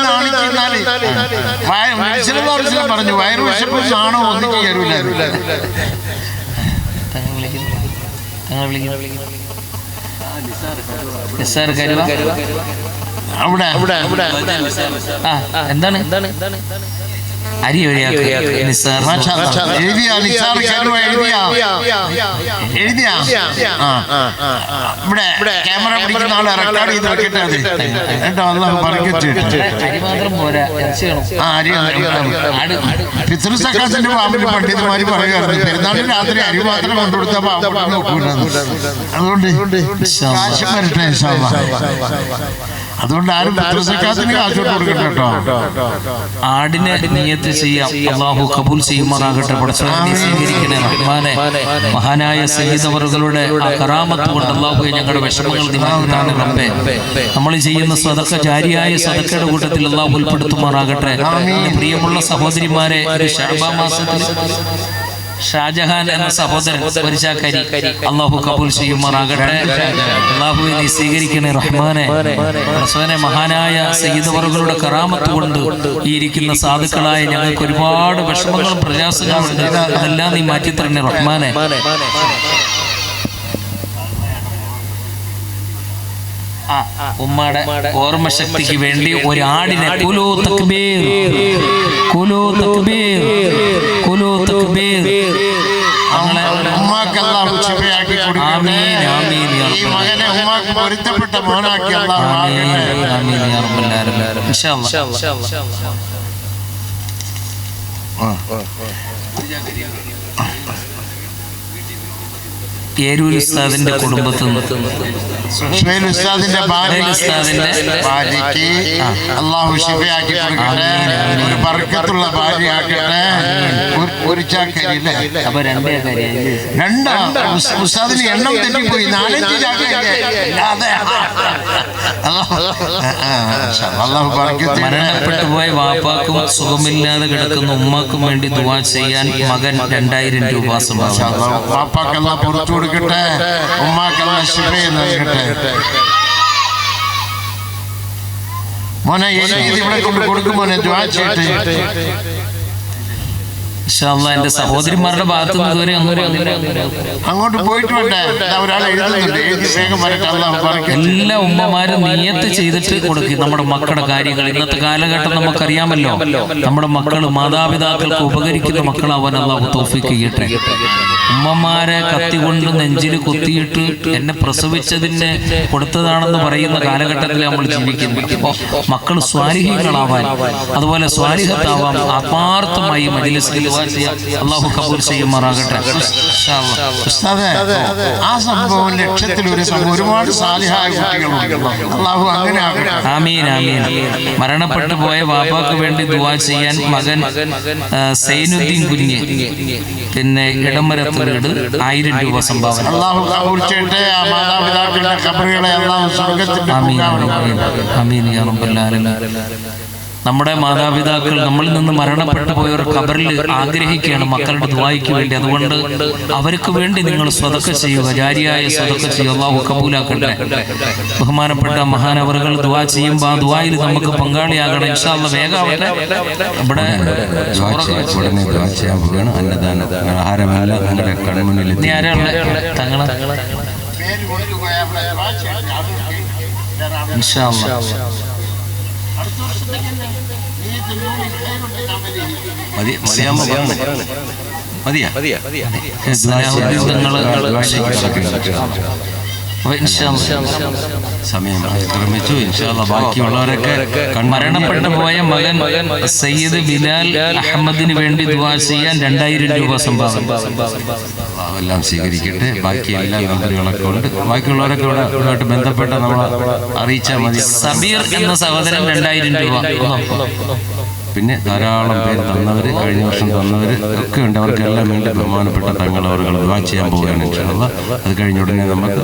പറഞ്ഞു വയറു വിശപ്പും നാണോ ഒന്നും കയറില്ല. എന്താണ് അരി എഴുതിയാ ഇവിടെ ക്യാമറ പിടിക്കുന്ന ആളെ റെക്കോർഡ് ചെയ്ത് വെക്കട്ടെ. അത് കേട്ടോ അല്ലാഹു ബർക്കത്ത് ചെയ്യട്ടെ. ഫിത്ർ സക്കാത്തിന്റെ പാമ്പിന് പണ്ഡിതന്മാര് പറയുകയായിരുന്നു പെരുന്നാളിന് രാത്രി അരി മാത്രം കൊണ്ടുകൊടുത്ത പാമ്പ് നോക്കൂലെന്ന്. അതുകൊണ്ട് കാശ് വരട്ടെ ഇൻഷാ അല്ലാഹ്. അതുകൊണ്ട് ആരും ഫിത്ർ സക്കാത്തിന് കാശ് കൊടുക്കട്ടെ കേട്ടോ. ആടിനെ നിയ്യത്ത് ചെയ്യാം. അല്ലാഹു കബൂൽ ചെയ്യുമാറാകട്ടെ. പടച്ചവനെ സ്വീകരിക്കണേ റഹ്മാനെ. മഹാനായ സയ്യിദ് അവറുകളുടെ ആ കറാമത്ത് കൊണ്ട് അല്ലാഹുവേ ഞങ്ങളുടെ വിഷമങ്ങൾ നിവാരണമാണ് റബ്ബേ. നമ്മൾ ചെയ്യുന്ന സദഖ ജാരിയായ സദഖയുടെ കൂട്ടത്തിൽ അല്ലാഹു ഉൾപ്പെടുത്തുമാറാകട്ടെ. പ്രിയമുള്ള സഹോദരിമാരെ, ഒരു ശഅബാൻ മാസത്തിൽ ഷാജഹാൻ എന്ന സഹോദരൻ ഒരു ചാക്കരി അള്ളാഹു കബൂൽ ചെയ്യുമാറാകട്ടെ. അള്ളാഹു നീ സ്വീകരിക്കണേ റഹ്മാനെ. റസൂലിനെ മഹാനായ സയ്യിദ് അവറുകളുടെ കറാമത്ത് കൊണ്ട് ഈ ഇരിക്കുന്ന സാധുക്കളായ ഞങ്ങൾക്ക് ഒരുപാട് വിഷമങ്ങളും പ്രയാസങ്ങളും ഉണ്ട്. അതെല്ലാം നീ മാറ്റിത്തരണേ റഹ്മാനെ. ഉമ്മയുടെ ഓർമ്മശക്തിക്ക് വേണ്ടി ഒരു ആടിനെ കുലൂ തക്ബീർ കുലൂ തക്ബീർ കുലൂ തക്ബീർ ആമീൻ ആമീൻ. ഈ മകനെ ഉമ്മാക്ക് പൊരുത്തപ്പെട്ട മോനാക്കി അല്ലാഹു ആമീൻ യാ റബ്ബൽ ആലമീൻ. ഇൻഷാ അല്ലാഹ്. ഏരൂർ ഉസ്താദിന്റെ കുടുംബത്തിൽ സുഹൈൽ ഉസ്താദിന്റെ ഭാര്യയ്ക്ക് അല്ലാഹു ശിഫയാക്കി കൊടുക്കട്ടെ. ഒരു ബർക്കത്തുള്ള ഭാര്യയാക്കട്ടെ. ഒരു ചാക്കരി അപ്പൊ രണ്ടാ ഉസ്താദിന് എണ്ണം തെറ്റിപ്പോയി. 4-5 ചാക്കരി. മരണപ്പെട്ടു പോയ വാപ്പാക്കും സുഖമില്ലാതെ കിടക്കുന്ന ഉമ്മാക്കും വേണ്ടി ദുആ ചെയ്യാൻ മകൻ 2000 രൂപ സമ്മാനിച്ചു. വാപ്പാക്കെല്ലാം പുറത്തു കൊടുക്കട്ടെ. ഉമ്മാക്കെല്ലാം ശിഫയെ നൽകട്ടെ. മോനെ ഇവിടെ കൊണ്ട് കൊടുക്കും മോനെ. ദുആ ചെയ്യട്ടെ. എന്റെ സഹോദരിമാരുടെ ഭാഗത്തു നിന്ന് ഇതുവരെ അങ്ങോട്ട് പോയിട്ട് വേണ്ടേ? ഒരാൾ എഴുതുന്നുണ്ട്. എല്ലാ ഉമ്മമാരും നിയത്ത് ചെയ്തിട്ട് കൊടുക്കും. നമ്മുടെ മക്കളുടെ കാര്യങ്ങൾ ഇന്നത്തെ കാലഘട്ടം നമുക്കറിയാമല്ലോ. നമ്മുടെ മക്കൾ മാതാപിതാക്കൾക്ക് ഉപകരിക്കുന്ന മക്കളാവാൻ അല്ലാഹു തൗഫീഖ് ചെയ്യട്ടെ. ഉമ്മമാരെ കത്തി കൊണ്ട് നെഞ്ചിൽ കുത്തിയിട്ട് എന്നെ പ്രസവിച്ചതിന് കൊടുത്തതാണെന്ന് പറയുന്ന കാലഘട്ടത്തിൽ നമ്മൾ ജീവിക്കുന്നു. അപ്പോൾ മക്കൾ സ്വാലിഹീങ്ങളാവാൻ അതുപോലെ സ്വാലിഹത്താവാൻ ആത്മാർത്ഥമായി മജ്‌ലിസിൽ അല്ലാഹു കബൂൽ ചെയ്യുമാറാകട്ടെ. ആ സംഭവം ലക്ഷത്തിൽ ഒരുപാട് സാലിഹായ കുട്ടികളുണ്ട്. അല്ലാഹു അങ്ങനെ ആകട്ടെ. ആമീൻ ആമീൻ. മരണപ്പെട്ടു പോയ വാപ്പാക്ക് വേണ്ടി ദുആ ചെയ്യാൻ മകൻ സൈനുദ്ദീൻ കുഞ്ഞ് പിന്നെ ഇടമരത്ത് വീട് 1000 രൂപ സംഭാവന. അല്ലാഹു കബൂൽ ചെയ്യട്ടെ. ആ മാതാപിതാക്കളുടെ ഖബറുകളെ അല്ലാഹു സ്വർഗ്ഗത്തിന്റെ ആമീൻ യാ റബ്ബൽ ആലമീൻ. നമ്മുടെ മാതാപിതാക്കൾ നമ്മളിൽ നിന്ന് മരണപ്പെട്ടു പോയവർ ഖബറിൽ ആഗ്രഹിക്കുകയാണ് മക്കളുടെ ദുആയ്ക്ക് വേണ്ടി. അതുകൊണ്ട് അവർക്ക് വേണ്ടി നിങ്ങൾ സ്വതക്ക ചെയ്യുക, ജാരിയായ സ്വതക്ക ചെയ്യുക. അല്ലാഹു കബൂലാക്കട്ടെ. ബഹുമാനപ്പെട്ട മഹാനവറുകൾ ദുആ ചെയ്യുമ്പോൾ ആ ദുആയിൽ നമുക്ക് പങ്കാളിയാകണം. ഇൻഷാ അല്ലാഹ് വേഗാവട്ടെ. ഇവിടെ തങ്ങളെ ഇൻഷാ അല്ലാഹ് സമയം ആക്രമിച്ചു. ബാക്കിയുള്ളവരൊക്കെ മരണപ്പെട്ടു പോയ മകൻ സയ്യിദ് ബിലാൽ അഹമ്മദിന് വേണ്ടി ദുആ ചെയ്യാൻ 2000 രൂപ സംഭാവന. എല്ലാം സ്വീകരിക്കട്ടെ. ബാക്കി എല്ലാ നമ്പറുകളൊക്കെ ഉണ്ട്. ബാക്കിയുള്ളവരൊക്കെ ഇവിടെയായിട്ട് ബന്ധപ്പെട്ട് നമ്മളെ അറിയിച്ചാൽ മതി. സബീർ എന്ന സഹോദരൻ 2000 രൂപ. പിന്നെ ധാരാളം പേര് തന്നവർ, കഴിഞ്ഞ വർഷം തന്നവർ ഒക്കെ ഉണ്ട്. അവർക്കെല്ലാം വേണ്ടി ബഹുമാനപ്പെട്ട തങ്ങൾ അവർ ദുആ ചെയ്യാൻ പോവുകയാണ്. ഇൻഷാല്ലാ അത് കഴിഞ്ഞ ഉടനെ നമുക്ക്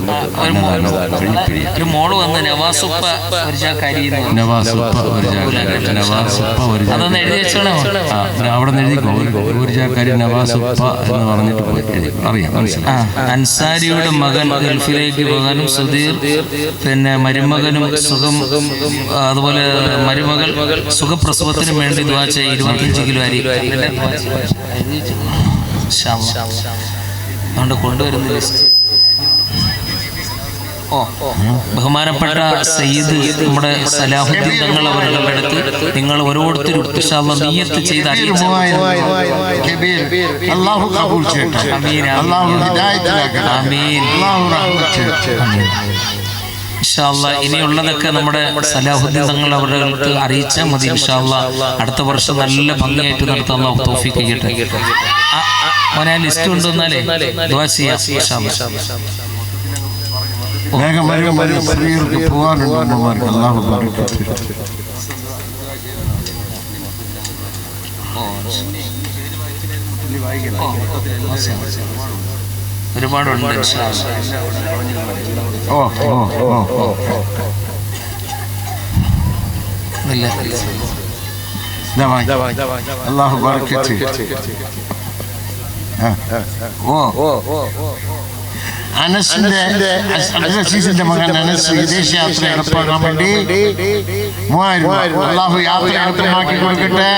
ഒരു മോള് വന്ന് നവാസുപ്പ അതൊന്ന് എഴുതി വെച്ചോളൂ. അവിടെ നിന്ന് എഴുതിക്കോ. ഒരു ചാക്കാരി നവാസുപ്പ എന്ന് പറഞ്ഞിട്ട് അറിയാം. അൻസാരിയുടെ മകൻ ഗൾഫിലേക്ക് പോകാനും സുധീർ പിന്നെ മരുമകനും സുഖം അതുപോലെ മരുമകൾ സുഖപ്രസവത്തിനും വേണ്ടി ദുആ ചെയ്യ 25 കിലോ അരി അതുകൊണ്ട് കൊണ്ടുവരുന്ന ലിസ്റ്റ്. ബഹുമാനപ്പെട്ട സയ്യിദ് നമ്മുടെ സലാഹുദ്ദീൻ തങ്ങൾ അവരുടെ അടുത്ത് നിങ്ങൾ ഓരോരുത്തരും നിയ്യത്ത് ചെയ്ത് ഇനിയുള്ളതൊക്കെ നമ്മുടെ സലാഹുദ്ദീൻ തങ്ങൾ അവർക്ക് അറിയിച്ചാൽ മതി. ഇൻഷാല്ലാ അടുത്ത വർഷം നല്ല ഭംഗിയായിട്ട് നടത്താൻ അല്ലാഹു തൗഫീഖ് ചെയ്യട്ടെ. മോനെ ലിസ്റ്റ് കൊണ്ടുവന്നാലേ ദുആ ചെയ്യാം. ഒരുപാടുണ്ട്. അല്ലാഹു ബർക്കത്ത്. അനസിന്റെ മകൻ അനസ് വിദേശ യാത്ര എളുപ്പമാക്കാൻ വേണ്ടി 3000 അള്ളാഹു യാത്ര എളുപ്പമാക്കി കൊടുക്കട്ടെ,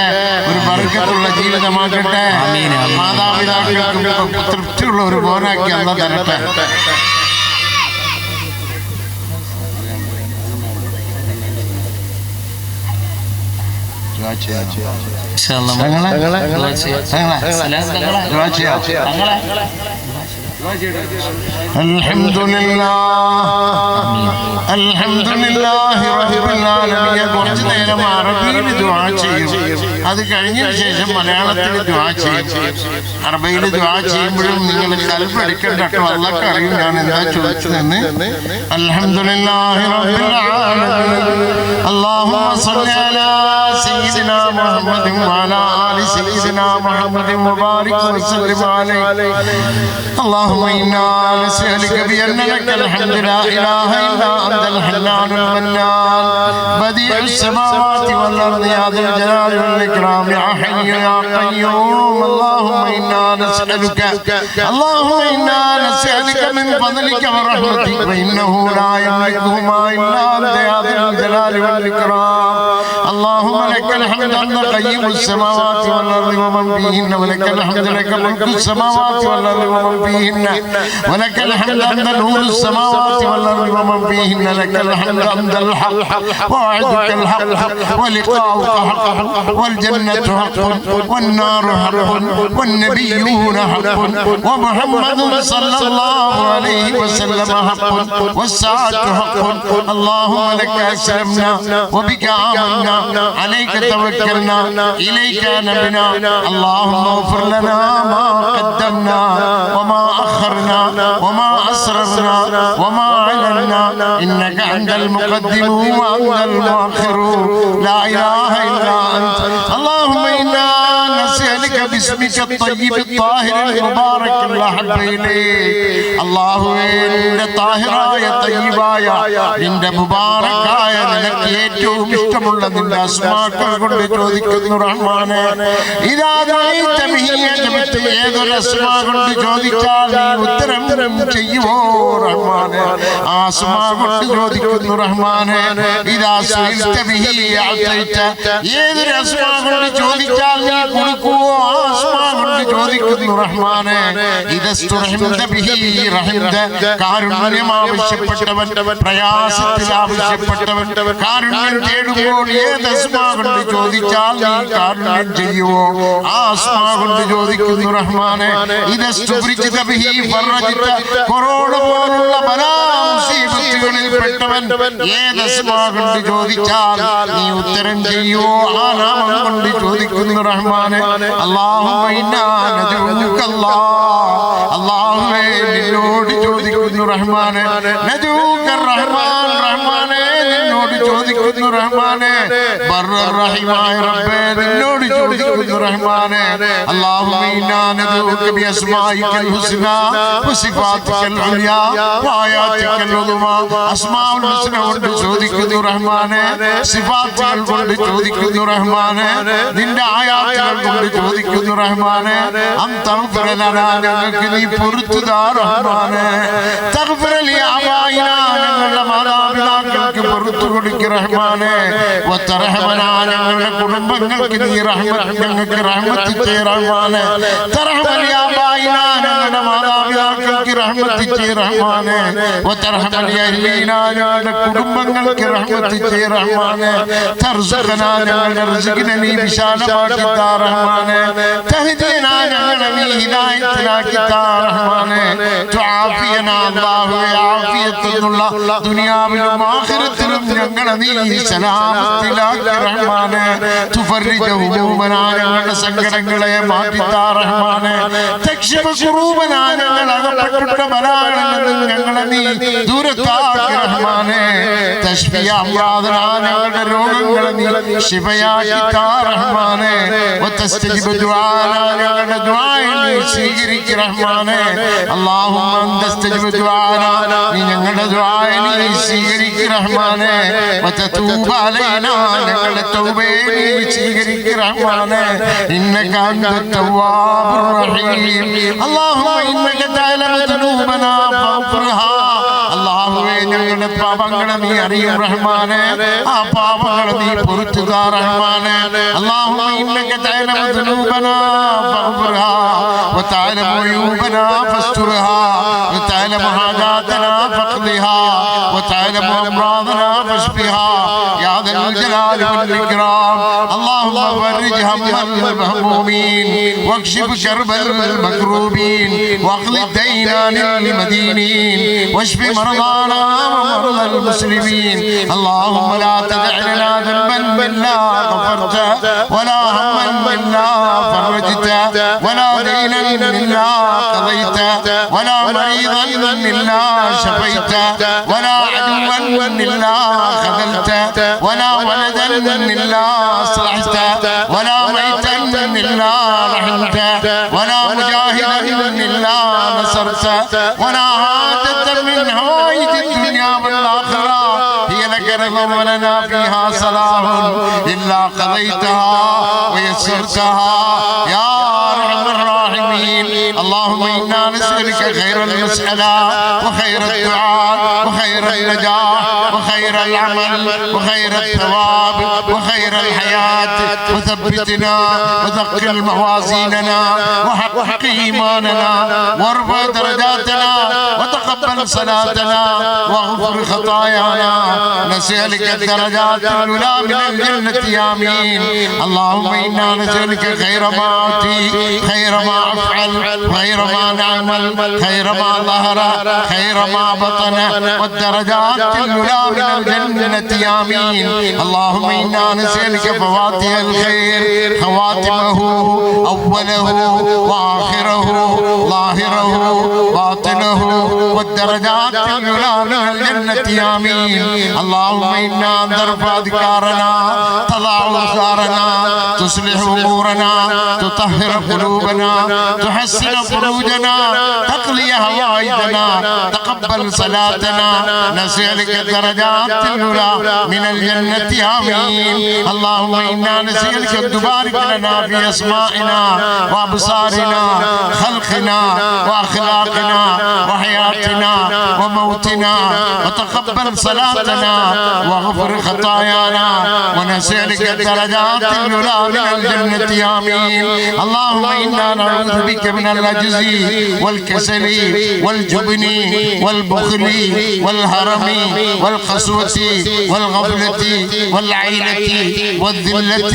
ഒരു ബർക്കത്തുള്ള ജീവിതമാക്കട്ടെ, മാതാപിതാക്കൾക്ക് തൃപ്തിയുള്ള ഒരു മോനാക്കി അള്ളാഹു തരട്ടെ. കുറച്ചു നേരം അറബിയിൽ ദുആ ചെയ്യും, അത് കഴിഞ്ഞതിന് ശേഷം മലയാളത്തിൽ ദുആ ചെയ്യും. അറബിയിൽ ദുആ ചെയ്യുമ്പോഴും നിങ്ങൾ കൽപ്പടിക്കണ്ട കേട്ടോ, അള്ളാഹ്ക്ക് അറിയും ഞാൻ എന്താ ചോദിച്ചതെന്ന്. അൽഹംദുലില്ലാഹി റബ്ബിൽ ആലമീൻ അല്ലാഹുമ്മ സ്വല്ലി അലാ സയ്യിദിനാ മുഹമ്മദിൻ വഅലാ ആലി സയ്യിദിനാ മുഹമ്മദിൻ മുബാരിക് വസല്ലിം അലൈഹി. اللهم إنا نسألك بأن لك الحمد لا إله إلا أنت الحنان المنان بديع السماوات والأرض يا ذا الجلال والإكرام يا حي يا قيوم. اللهم إنا نسألك من فضلك ورحمتك فإنه لا يملكهما إلا أنت يا ذا الجلال والإكرام. اللهم لك الحمد أنت قيم السماوات والأرض ومن فيهن ولك الحمد لك ملك السماوات والأرض ومن فيهن ولك الحمد أنت نور السماوات والأرض ومن فيهن لك الحمد أنت الحق ووعدك الحق ولقاؤك حق والجنة حق والنار حق والنبيون حق ومحمد صلى الله عليه وسلم حق والساعة حق. اللهم لك أسلمنا وبك آمنا عليك توكلنا إليك نبنا. اللهم اغفر لنا ما قدمنا وما أخرنا وما أسررنا وما أعلنا إنك أنت المقدم وأنت المؤخر لا إله إلا أنت. اللهم إنا نسألك باسمك الطيب الطاهر المبارك الأحب إليك. അല്ലാഹുവേ, നിന്റെ താഹിറായ തയ്യിബായ നിന്റെ മുബാറക്കായ നിനക്ക് ഏറ്റവും ഇഷ്ടമുള്ള നിന്റെ അസ്മാക്കൾ കൊണ്ട് ചോദിക്കുന്നു റഹ്മാനെ. ഏതൊരു അസ്മാ കൊണ്ട് ചോദിച്ചാൽ നീ ഉത്തരം ചെയ്യുമോ റഹ്മാനെ? ആ അസ്മാ കൊണ്ട് ചോദിക്കുന്നു റഹ്മാനെ. ഏതൊരു അസ്മാ കൊണ്ട് ചോദിച്ചാൽ നീ കൊടുക്കുവോ? ആ അസ്മാ കൊണ്ട് ചോദിക്കുന്നു റഹ്മാനെ. കാരുണ്യം ആവശ്യപ്പെട്ടവൻ, പ്രയാസത്തിൽ ആവശ്യപ്പെട്ടവൻ, കാരുണ്യം തേടുമ്പോൾ ഏത് അസ്മാ കൊണ്ട് ചോദിച്ചാൽ നീ കാരുണ്യം ചെയ്യുവോ? ആ അസ്മാ കൊണ്ട് ചോദിക്കുന്നു റഹ്മാനെ. കൊറോണ പോലുള്ള ബലാമുസീബത്തുകളിൽ പെട്ടവൻ ഏത് അസ്മാ കൊണ്ട് ചോദിച്ചാൽ നീ ഉത്തരം ചെയ്യുവോ? ആ നാമം കൊണ്ട് ചോദിക്കുന്നു റഹ്മാനെ. അല്ലാഹുമ്മ ഇന്നാ നദഉക അല്ലാഹുവേ, നിന്നോട് ചോദിക്കുന്നു റഹ്മാനെ. നദഉക റഹ്മാൻ, റഹ്മാനെ നിന്നോട് ചോദിക്കുന്നു റഹ്മാനെ. ബർറഹീമായ റബ്ബേ, നിന്നോട് ചോദിക്കുന്നു റഹ്മാനെ. അല്ലാഹുമ്മ ഇന്നാ നദഉക ബിഅസ്മാഇക്കൽ ഹുസ്നാ വസിഫാതിക്കൽ ഉലിയാ വആയാതിക്കൽ ഉദ്മാ. അസ്മാഉൽ ഹുസ്ന കൊണ്ട് ചോദിക്കുന്നു റഹ്മാനെ, സിഫാത്തുകൾ കൊണ്ട് ചോദിക്കുന്നു റഹ്മാനെ, നിന്റെ ആയാത്തുകൾ കൊണ്ട് ചോദിക്കുന്നു റഹ്മാനെ. അൻതഗ്ഫിറ ലനാ, ഞങ്ങൾക്ക് നീ പൊറുത്തു താ റഹ്മാനെ. തഗ്ഫിറ ലി ആബായിനാ, ഞങ്ങളുടെ മാതാപിതാക്കൾക്ക് പൊറുത്തു കൊടുക്കുക റഹ്മാനെ. വതർഹമനാ, ഞങ്ങളുടെ കുടുംബങ്ങൾക്ക് നീ ഞങ്ങൾക്ക് റഹ്മത്ത് ചെയ്യ് റഹ്മാനെ. തർഹമ ലി ആബായിനാ, ഞങ്ങളുടെ മാതാപിതാക്കൾക്ക് റഹ്മത്ത് ചെയ്യ് റഹ്മാനെ. വതർഹമ ലി അഹ്ലീനാ, ഞങ്ങളുടെ കുടുംബങ്ങൾക്ക് റഹ്മത്ത് ചെയ്യ് റഹ്മാനെ. തർസുഖനാ, ഞങ്ങളുടെ റിസ്ഖിനെ നീ വിശാലമാക്കി താ റഹ്മാനെ. തഹ്ദീനാ, ഞങ്ങളെ നീ ഹിദായത്തിലാക്കി താ റഹ്മാനെ. തുആഫിയനാ, അല്ലാഹുവേ, ആഫിയത്തുള്ള ദുനിയാവിലും ആഖിറത്തിലും ഞങ്ങളെ നീ സലാമത്തിലാക്കി റഹ്മാനെ. തുഫർരിജു ഹുമൂമനാ, ഞങ്ങളുടെ സങ്കടങ്ങളെ മാറ്റി താ റഹ്മാനെ. തക്ഷിഫ ഖുറൂബനാ, ഞങ്ങൾ അകപ്പെട്ടിട്ട ബലാകളിൽ നിന്ന് ഞങ്ങളെ നീ ദൂരത്താക്കി റഹ്മാനെ. തശ്ഫിയ അംറാദനാ, ഞങ്ങളുടെ രോഗങ്ങളെ നീ ശിഫയാക്കി താ റഹ്മാനെ. വതസ്തജിബ് ദുആനാ, ഞങ്ങളുടെ ദുആ നീ സ്വീകരിക്കുക റഹ്മാനെ. അല്ലാഹുമ്മ അൻതസ്തജിബ് ദുആനാ, നീ ഞങ്ങളുടെ ദുആയെ നീ സ്വീകരിക്ക് റഹ്മാനെ വതതൂബ് അലൈനാ ഞങ്ങളുടെ തൗബയെ നീ സ്വീകരിക്ക് റഹ്മാനെ ഇന്നക അൻത തവ്വാബുർ റഹീം അല്ലാഹുമ്മ ഇന്നക തഅലമു ദുനൂബനാ ഫഗ്ഫിർഹാ അല്ലാഹുവേ ഞങ്ങളുടെ പാപങ്ങളെ നീ അറിയും റഹ്മാനെ ആ പാപങ്ങളെ നീ പൊറുത്തുക റഹ്മാനെ അല്ലാഹുമ്മ ഇന്നക തഅലമു ദുനൂബനാ ഫഗ്ഫിർഹാ വതഅലമു ഉയൂബനാ ഫസ്തുർഹാ وتعلم حاجاتنا فاقضها وتعلم أمراضنا فاشفها يا ذا الجلال والإكرام اللهم فرج هم المهمومين واكشف كرب المكروبين واقض الدين عن المدينين واشف مرضانا ومرضى المسلمين اللهم لا تدع لنا ذنبا إلا غفرته ولا هما إلا فرجته ولا دينا إلا قضيته ولا مريضا إلا شفيته ولا عدوا إلا خذلته ولا ولدا إلا أصلحته ولا ميتا إلا رحمته ولا مجاهدا إلا نصرته ولا حاجة من حوائج الدنيا والآخرة هي لك رضا ولنا فيها صلاح إلا قضيتها ويسرتها يا أرحم الراحمين اللهم إنا نسألك خير المسألة وخير الدعاء وخير النجاح وخير العمل وخير الثواب وخير الحياة وثبتنا وثقل موازيننا وحقق إيماننا وارفع درجاتنا وتقبل صلاتنا واغفر خطايانا نسألك الدرجات الأولى من الجنة آمين اللهم إنا نسألك خير ما أعطي خير ما أفعل خير ما نعمل خير ما ظهر خير ما بطن والدرجات الأولى من الجنة آمين اللهم إنا نسألك فواتح الخير خواتمه أوله وآخره ظاهره باطنه والدرجات الأولى من الجنة آمين اللهم إنا نرفع أذكارنا تضع أوزارنا تصلح أمورنا تطهر قلوبنا تحسن فروجنا تقضي حوائجنا تقبل صلاتنا نسألك الدرجات الأولى من الجنة آمين اللهم إنا نسألك أن تبارك لنا في أسمائنا وأبصارنا خلقنا وأخلاقنا وحياتنا وموتنا وتقبل صلاتنا واغفر خطايانا ونسألك الدرجات الأولى من الجنة آمين اللهم إنا نعوذ بك من العجز والكسل والجبن والبخل والهرم والقسوة والغفلة والعينة والذلة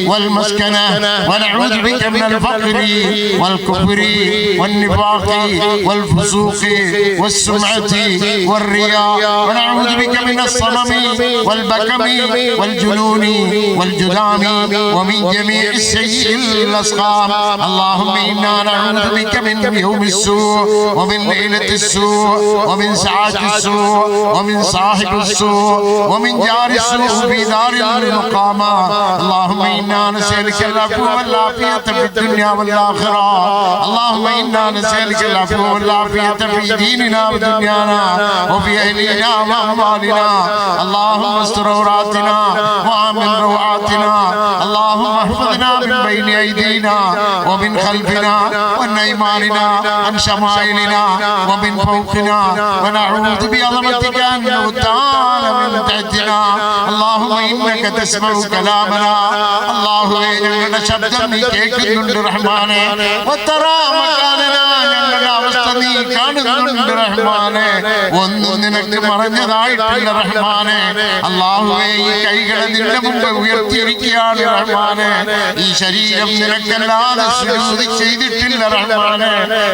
والمسكنة ونعوذ بك من الفقر والكفر والنفاق والفسوق والسمعة والرياء ونعوذ بك من الصنم والبكم والجنون والجذام ومن جميع السيء الأسقام اللهم إنا نعوذ بك من يوم السوء ومن ليلة السوء ومن ساعة السوء ومن صاحب السوء ومن جار السوء في دار المقامة اللهم إنا نسألك العفو والعافية في الدنيا والآخرة اللهم إنا نسألك العفو والعافية في ديننا ودنيانا وفي أهلنا وأموالنا اللهم استر عوراتنا وآمن روعاتنا اللهم احفظنا من بين أيدينا ومن خلفنا وعن أيماننا عن شمائلنا ومن فوقنا ونعوذ بعظمتك أن نغتال من تحتنا اللهم إنك تسمع كلامنا اللهم إنك ശബ്ദം നീ കേൾക്കുന്നുണ്ട് റഹ്മാനെ وترى مكاننا ഞങ്ങളുടെ അവസ്ഥ നീ കാണുന്നുണ്ട് റഹ്മാനെ ഒന്നും നിനക്ക് മറഞ്ഞതായിട്ടില്ല റഹ്മാനെ അല്ലാഹുവേ ഈ കൈകളെ നിന്റെ മുമ്പ് ഉയർത്തിയിരിക്കുകയാണ് റഹ്മാനെ ഈ ശരീരം നിനക്കല്ലാതെ സുജൂദ് ചെയ്തിട്ടില്ല റഹ്മാനെ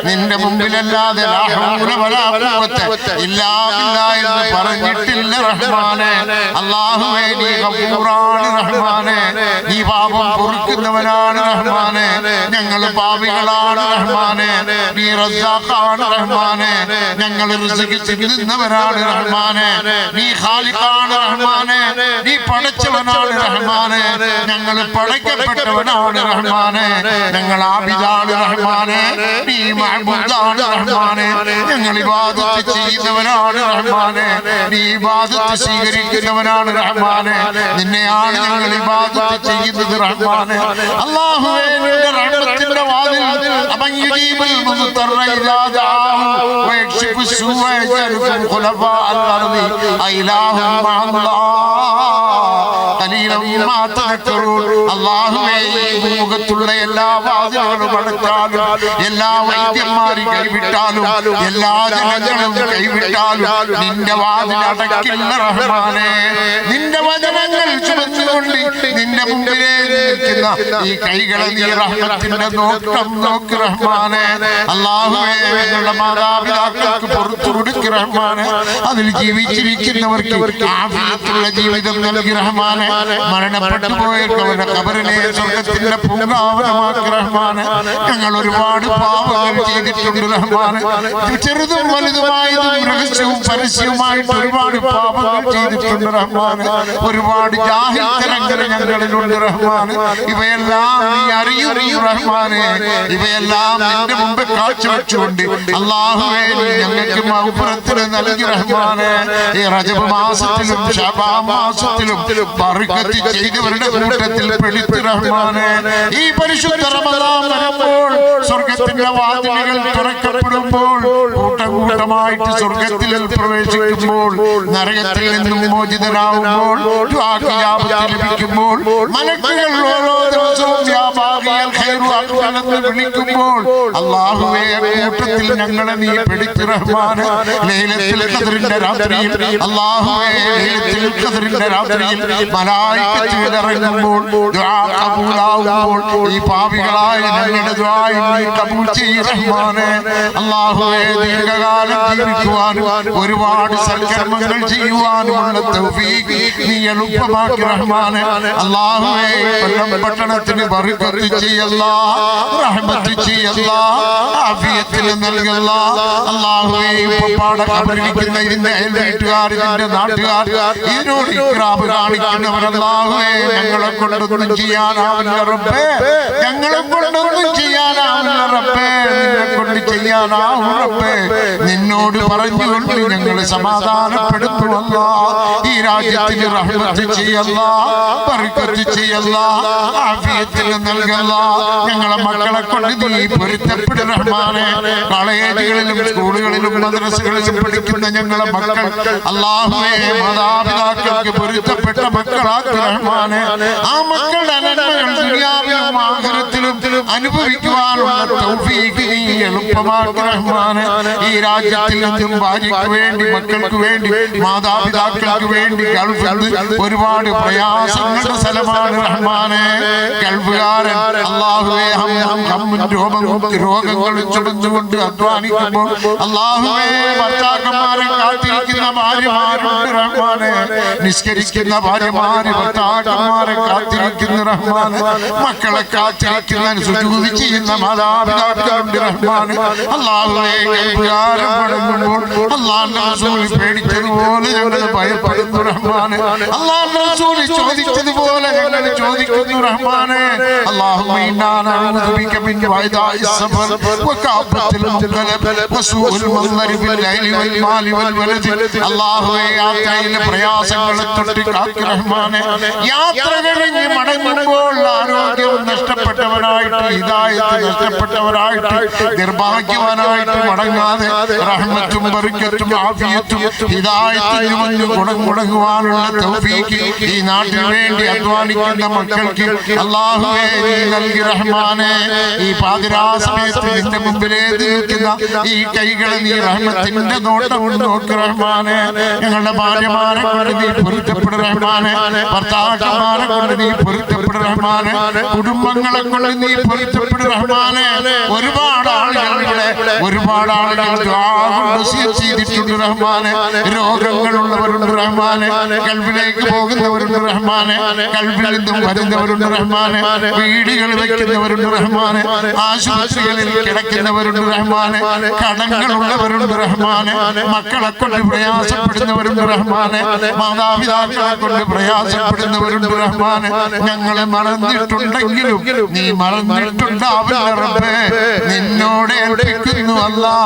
നിന്റെ മുമ്പിലല്ലാതെ ലാ ഹൗല വലാ ഖുവത ഇല്ലാ ബില്ലാഹ് എന്ന് പറഞ്ഞിട്ടില്ല റഹ്മാനെ അല്ലാഹുവേ നീ ഗഫൂറാണ് റഹ്മാനെ നീ പാപം പൊറുക്കുന്നവനാണ് റഹ്മാനെ ഞങ്ങൾ പാപികളാണ് റഹ്മാനെ നീ റസ്സാഖാണ് റാസിഖാണ് റഹ്മാനെ, ഞങ്ങൾ റിസ്ക് തിന്നുന്നവരാണ് റഹ്മാനെ, നീ ഖാലിഖാണ് റഹ്മാനെ, നീ പടച്ചവനാണ് റഹ്മാനെ, ഞങ്ങൾ പടയ്ക്കപ്പെട്ടവനാണ് റഹ്മാനെ, ഞങ്ങൾ ആബിദാണ് റഹ്മാനെ, നീ മഅബൂദാണ് റഹ്മാനെ, ഞങ്ങൾ ഇബാദത്ത് ചെയ്യുന്നവനാണ് റഹ്മാനെ, നീ ഇബാദത്ത് സ്വീകരിക്കുന്നവനാണ് റഹ്മാനെ, നിന്നെയാണ് ഞങ്ങൾ ഇബാദത്ത് ചെയ്യുന്നത് റഹ്മാനെ. അല്ലാഹുവേ നിന്റെ റഹ്മത്തിന്റെ വാതിൽ അമൻ യുജീബുൽ മുദ്തറ ഇദാ ദഅാഹു വയക്ഷിഫു സ്സൂഅ വയജഅലുകും ഖുലഫാ അൽ-അർദി അഇലാഹും മഅല്ലാഹ് ഖലീലൻ മാ തദക്കറൂൻ. അല്ലാഹുവേ ഈ മുഖത്തുള്ള എല്ലാ വാതിലുകളും അടച്ചാലും, എല്ലാ വൈദ്യന്മാരും കൈവിട്ടാലും, എല്ലാ ജനങ്ങളും കൈവിട്ടാലും നിന്റെ വാതിൽ അടക്കില്ല റഹ്മാനെ. നിന്റെ വചനങ്ങൾ ചുമന്നുകൊണ്ട് നിന്റെ മുമ്പിലേ നിൽക്കുന്ന ഈ കൈകളെ നീ റഹ്മത്തിന്റെ നോക്കം നോക്ക് റഹ്മാനെ. അല്ലാഹുവേ ഞങ്ങളുടെ മാതാപിതാക്കൾക്ക് പുറത്തു കൊടുക്ക് റഹ്മാനെ. അതിൽ ജീവിച്ചിരിക്കുന്നവർക്ക് ആഫിയത്തുള്ള ജീവിതം നൽകി റഹ്മാനെ. മരണപ്പെട്ടു പോയവരുടെ ഖബറിനെ സ്വർഗ്ഗത്തിന്റെ പൂങ്കാവനമാക്കി റഹ്മാനെ. ഞങ്ങൾ ഒരുപാട് പാപങ്ങൾ ചെയ്തിട്ടുണ്ട് റഹ്മാനെ. ചെറുതും വലുതുമായതും രഹസ്യവും പരസ്യവുമായിട്ട് ഒരുപാട് പാപങ്ങൾ ചെയ്തിട്ടുണ്ട് റഹ്മാനെ. ഒരുപാട് ജാഹിൽത്തരങ്ങൾ ഞങ്ങളിലുണ്ട് റഹ്മാനെ. ഇവയെല്ലാം നീ അറിയുന്നു റഹ്മാനെ. ഇവയെല്ലാം നിന്റെ മുമ്പ് കാഴ്ചവെച്ചുകൊണ്ട് അല്ലാഹുവേ നീ ഞങ്ങൾക്ക് മഗ്ഫിറത്ത് നൽകി റഹ്മാനെ. ഈ റജബ് മാസത്തിലും ശഅബാൻ മാസത്തിലും ബർക്കത്ത് ചെയ്തവരുടെ കൂട്ടത്തിൽ പെടുത്തി റഹ്മാനെ. ഈ പരിശുദ്ധ റമദാൻ വരുമ്പോൾ സ്വർഗ്ഗത്തിന്റെ വാതിലുകൾ തുറക്കപ്പെടുമ്പോൾ, കൂട്ടം കൂട്ടമായിട്ട് സ്വർഗ്ഗത്തിൽ പ്രവേശിക്കുമ്പോൾ, നരകത്തിൽ നിന്നും മോചിതനാവുമ്പോൾ, ദുആക്ക് ഇജാബത്ത് ലഭിക്കുമ്പോൾ, മലക്കുകൾ ഓരോ ദിവസവും യാ ബാഗിയൽ ഖൈറു അഖ്ബലെന്ന് വിളിക്കുമ്പോൾ അല്ലാഹുവേ കൂട്ടത്തിൽ ഞങ്ങളെ നീ പെടുത്തി റഹ്മാനെ. ലൈലത്തുൽ ഖദ്റിന്റെ രാത്രിയിൽ അല്ലാഹുവേ ലൈലത്തുൽ ഖദ്റിന്റെ രാത്രിയിൽ മലായികത്തുകൾ ഇറങ്ങുമ്പോൾ, ദുആ കബൂലാവുമ്പോൾ ഈ പാപികളായ ഞങ്ങളുടെ ദുആ നീ കബൂൽ ചെയ്യ് റഹ്മാനെ. അല്ലാഹുവേ ദീർഘകാലം ജീവിക്കുവാനും ഒരുപാട് സൽക്കർമ്മങ്ങൾ ചെയ്യുവാനുമുള്ള തൗഫീഖ് നീ എളുപ്പമാക്കി റഹ്മാനെ. അല്ലാഹുവേ കൊല്ലം പട്ടണത്തിന് ബർക്കത്ത് ചെയ്യല്ലാ, റഹ്മത്ത് ചെയ്യല്ലാ, ആഫിയത്തിൽ നൽകല്ലാ. അല്ലാഹുവേ ഉപ്പപ്പാടെ ഖബറിലിരിക്കുന്ന ഇതിന്റെ അയൽവീട്ടുകാർ, ഇതിന്റെ നാട്ടുകാർ, ഇതിനോട് ഇക്റാം കാണിക്കുന്നവർ അല്ലാഹുവേ ഞങ്ങളെ കൊണ്ടൊന്നും ചെയ്യാനാവില്ല റബ്ബേ, ഞങ്ങളെ കൊണ്ടൊന്നും ചെയ്യാനാവില്ല റബ്ബേ, നിന്നെ കൊണ്ട് ചെയ്യാനാവും റബ്ബേ. നിന്നോട് പറഞ്ഞുകൊണ്ട് ഞങ്ങൾ സമാധാനപ്പെടുത്തുമല്ല. ഈ രാജ്യത്തിന് റഹ്മത്ത് ചെയ്യല്ല, ബർക്കത്ത് ചെയ്യല്ല, ആഫിയത്തിൽ നൽകല്ല. ഞങ്ങളെ മക്കളെ കൊണ്ട് നീ പൊരുത്തപ്പെടു റഹ്മാനെ. കോളേജുകളിലും സ്കൂളുകളിലും മദ്രസകളിലും പഠിക്കുന്ന ഞങ്ങളെ മക്കൾ അല്ലാഹുവേ മാതാപിതാക്കൾക്ക് പൊരുത്തപ്പെട്ട മക്കളാക്കി റഹ്മാനെ. ആ മക്കളുടെ നന്മകൾ ദുനിയാവിലും ആഖിറത്തിലും അനുഭവിക്കുവാനുള്ള തൗഫീഖ് നീ എളുപ്പമാക്കി റഹ്മാനെ. ഈ രാജ്യത്തിൽ നിന്നും ഭാര്യയ്ക്ക് വേണ്ടി, മക്കൾക്ക് വേണ്ടി, മാതാപിതാക്കൾക്ക് വേണ്ടി ഗൾഫിൽ ഒരുപാട് പ്രയാസങ്ങളുടെ സ്ഥലമാണ് റഹ്മാനെ. ഗൾഫുകാരൻ അല്ലാഹുവേ രോഗങ്ങൾ ചുടഞ്ഞുകൊണ്ട് അധ്വാനിക്കുമ്പോൾ അല്ലാഹുവേ ഭർത്താക്കന്മാരെ കാത്തിരിക്കുന്ന ഭാര്യമാരുണ്ട് റഹ്മാനെ. നിസ്കരിക്കുന്ന ഭാര്യമാര് ഭർത്താക്കന്മാരെ കാത്തിരിക്കുന്ന റഹ്മാനെ. മക്കളെ കാത്തിരിക്കുന്ന സുജൂദ് ചെയ്യുന്ന മാതാപിതാക്കളുണ്ട് റഹ്മാനെ. അല്ലാഹുവേ ഗൾഫുകാരൻ പടങ്ങുമ്പോൾ അല്ലാഹുവിന്റെ റസൂൽ പേടിച്ചതുപോലെ ഞങ്ങൾ ഭയപ്പെടുന്നു റഹ്മാനെ. അല്ലാഹുവിന്റെ റസൂൽ ചോദിച്ചതുപോലെ ഞങ്ങൾ ചോദിക്കുന്നു റഹ്മാനെ. അല്ലാഹുമ്മ ഇന്നാ നഊദു ബിക മിൻ വഅദാഇ സഫർ വകഅബത്തിൽ മുഖലബ വസൂഉൽ മൻദരി ബിൽ ലൈലി വൽ മാലി വൽ വലദ്. അല്ലാഹുവേ യാത്രയിലെ പ്രയാസങ്ങളെ തൊട്ട് കാക്ക് റഹ്മാനെ. യാത്ര കഴിഞ്ഞ് മടങ്ങുമ്പോൾ ആരോഗ്യം നഷ്ടപ്പെട്ടവനായിട്ട്, ഹിദായത്ത് നഷ്ടപ്പെട്ടവനായിട്ട്, നിർഭാഗ്യവാനായിട്ട് മടങ്ങാതെ റഹ്മത്തും ബർക്കത്തും ആഫിയത്തും ഹിദായത്തും ഗുണം മുടങ്ങുവാനുള്ള തൗഫീഖ് ഈ നാട്ടിന് വേണ്ടി അധ്വാനിക്കുന്ന മക്കൾക്ക് അല്ലാഹുവേ നീ നൽകി റഹ്മാനെ. ഈ പാതിരാ സമയത്ത് നിന്റെ മുമ്പിലേ നിൽക്കുന്ന ഈ കൈകളെ നീ റഹ്മത്തിന്റെ നോട്ടം നോക്കി റഹ്മാനെ. ഞങ്ങളുടെ ഭാര്യമാരെ കൊണ്ട് നീ പൊരുത്തപ്പെടു റഹ്മാനെ. ഭർത്താക്കന്മാരെ കൊണ്ട് നീ പൊരുത്തപ്പെടു റഹ്മാനെ. കുടുംബങ്ങളെ കൊണ്ട് നീ പൊരുത്തപ്പെടു റഹ്മാനെ. ഒരുപാട് ആളുകൾ ചെയ്തിട്ടുണ്ട് റഹ്മാനെ. രോഗങ്ങളുള്ളവരുണ്ട് റഹ്മാനെ, കൽബിലേക്ക് പോകുന്നവരുണ്ട് റഹ്മാനെ, കൽബിൽ നിന്നും വരുന്നവരുണ്ട് റഹ്മാനെ, വീടുകൾ വെക്കുന്നവരുണ്ട് റഹ്മാനെ, ആശുപത്രികളിൽ കിടക്കുന്നവരുണ്ട് റഹ്മാനെ, കടങ്ങളുള്ളവരുണ്ട് റഹ്മാനെ, മക്കളെ കൊണ്ട് പ്രയാസപ്പെടുന്നവരുണ്ട് റഹ്മാനെ, മാതാപിതാക്കളെ കൊണ്ട് പ്രയാസപ്പെടുന്നവരുണ്ട് റഹ്മാനെ. ഞങ്ങളെ മറന്നിട്ടുണ്ടെങ്കിലും നീ മറന്നിട്ടുണ്ടാവില്ല റബ്ബേ. നിന്നോട് ഏൽപ്പിക്കുന്നു അല്ലാ,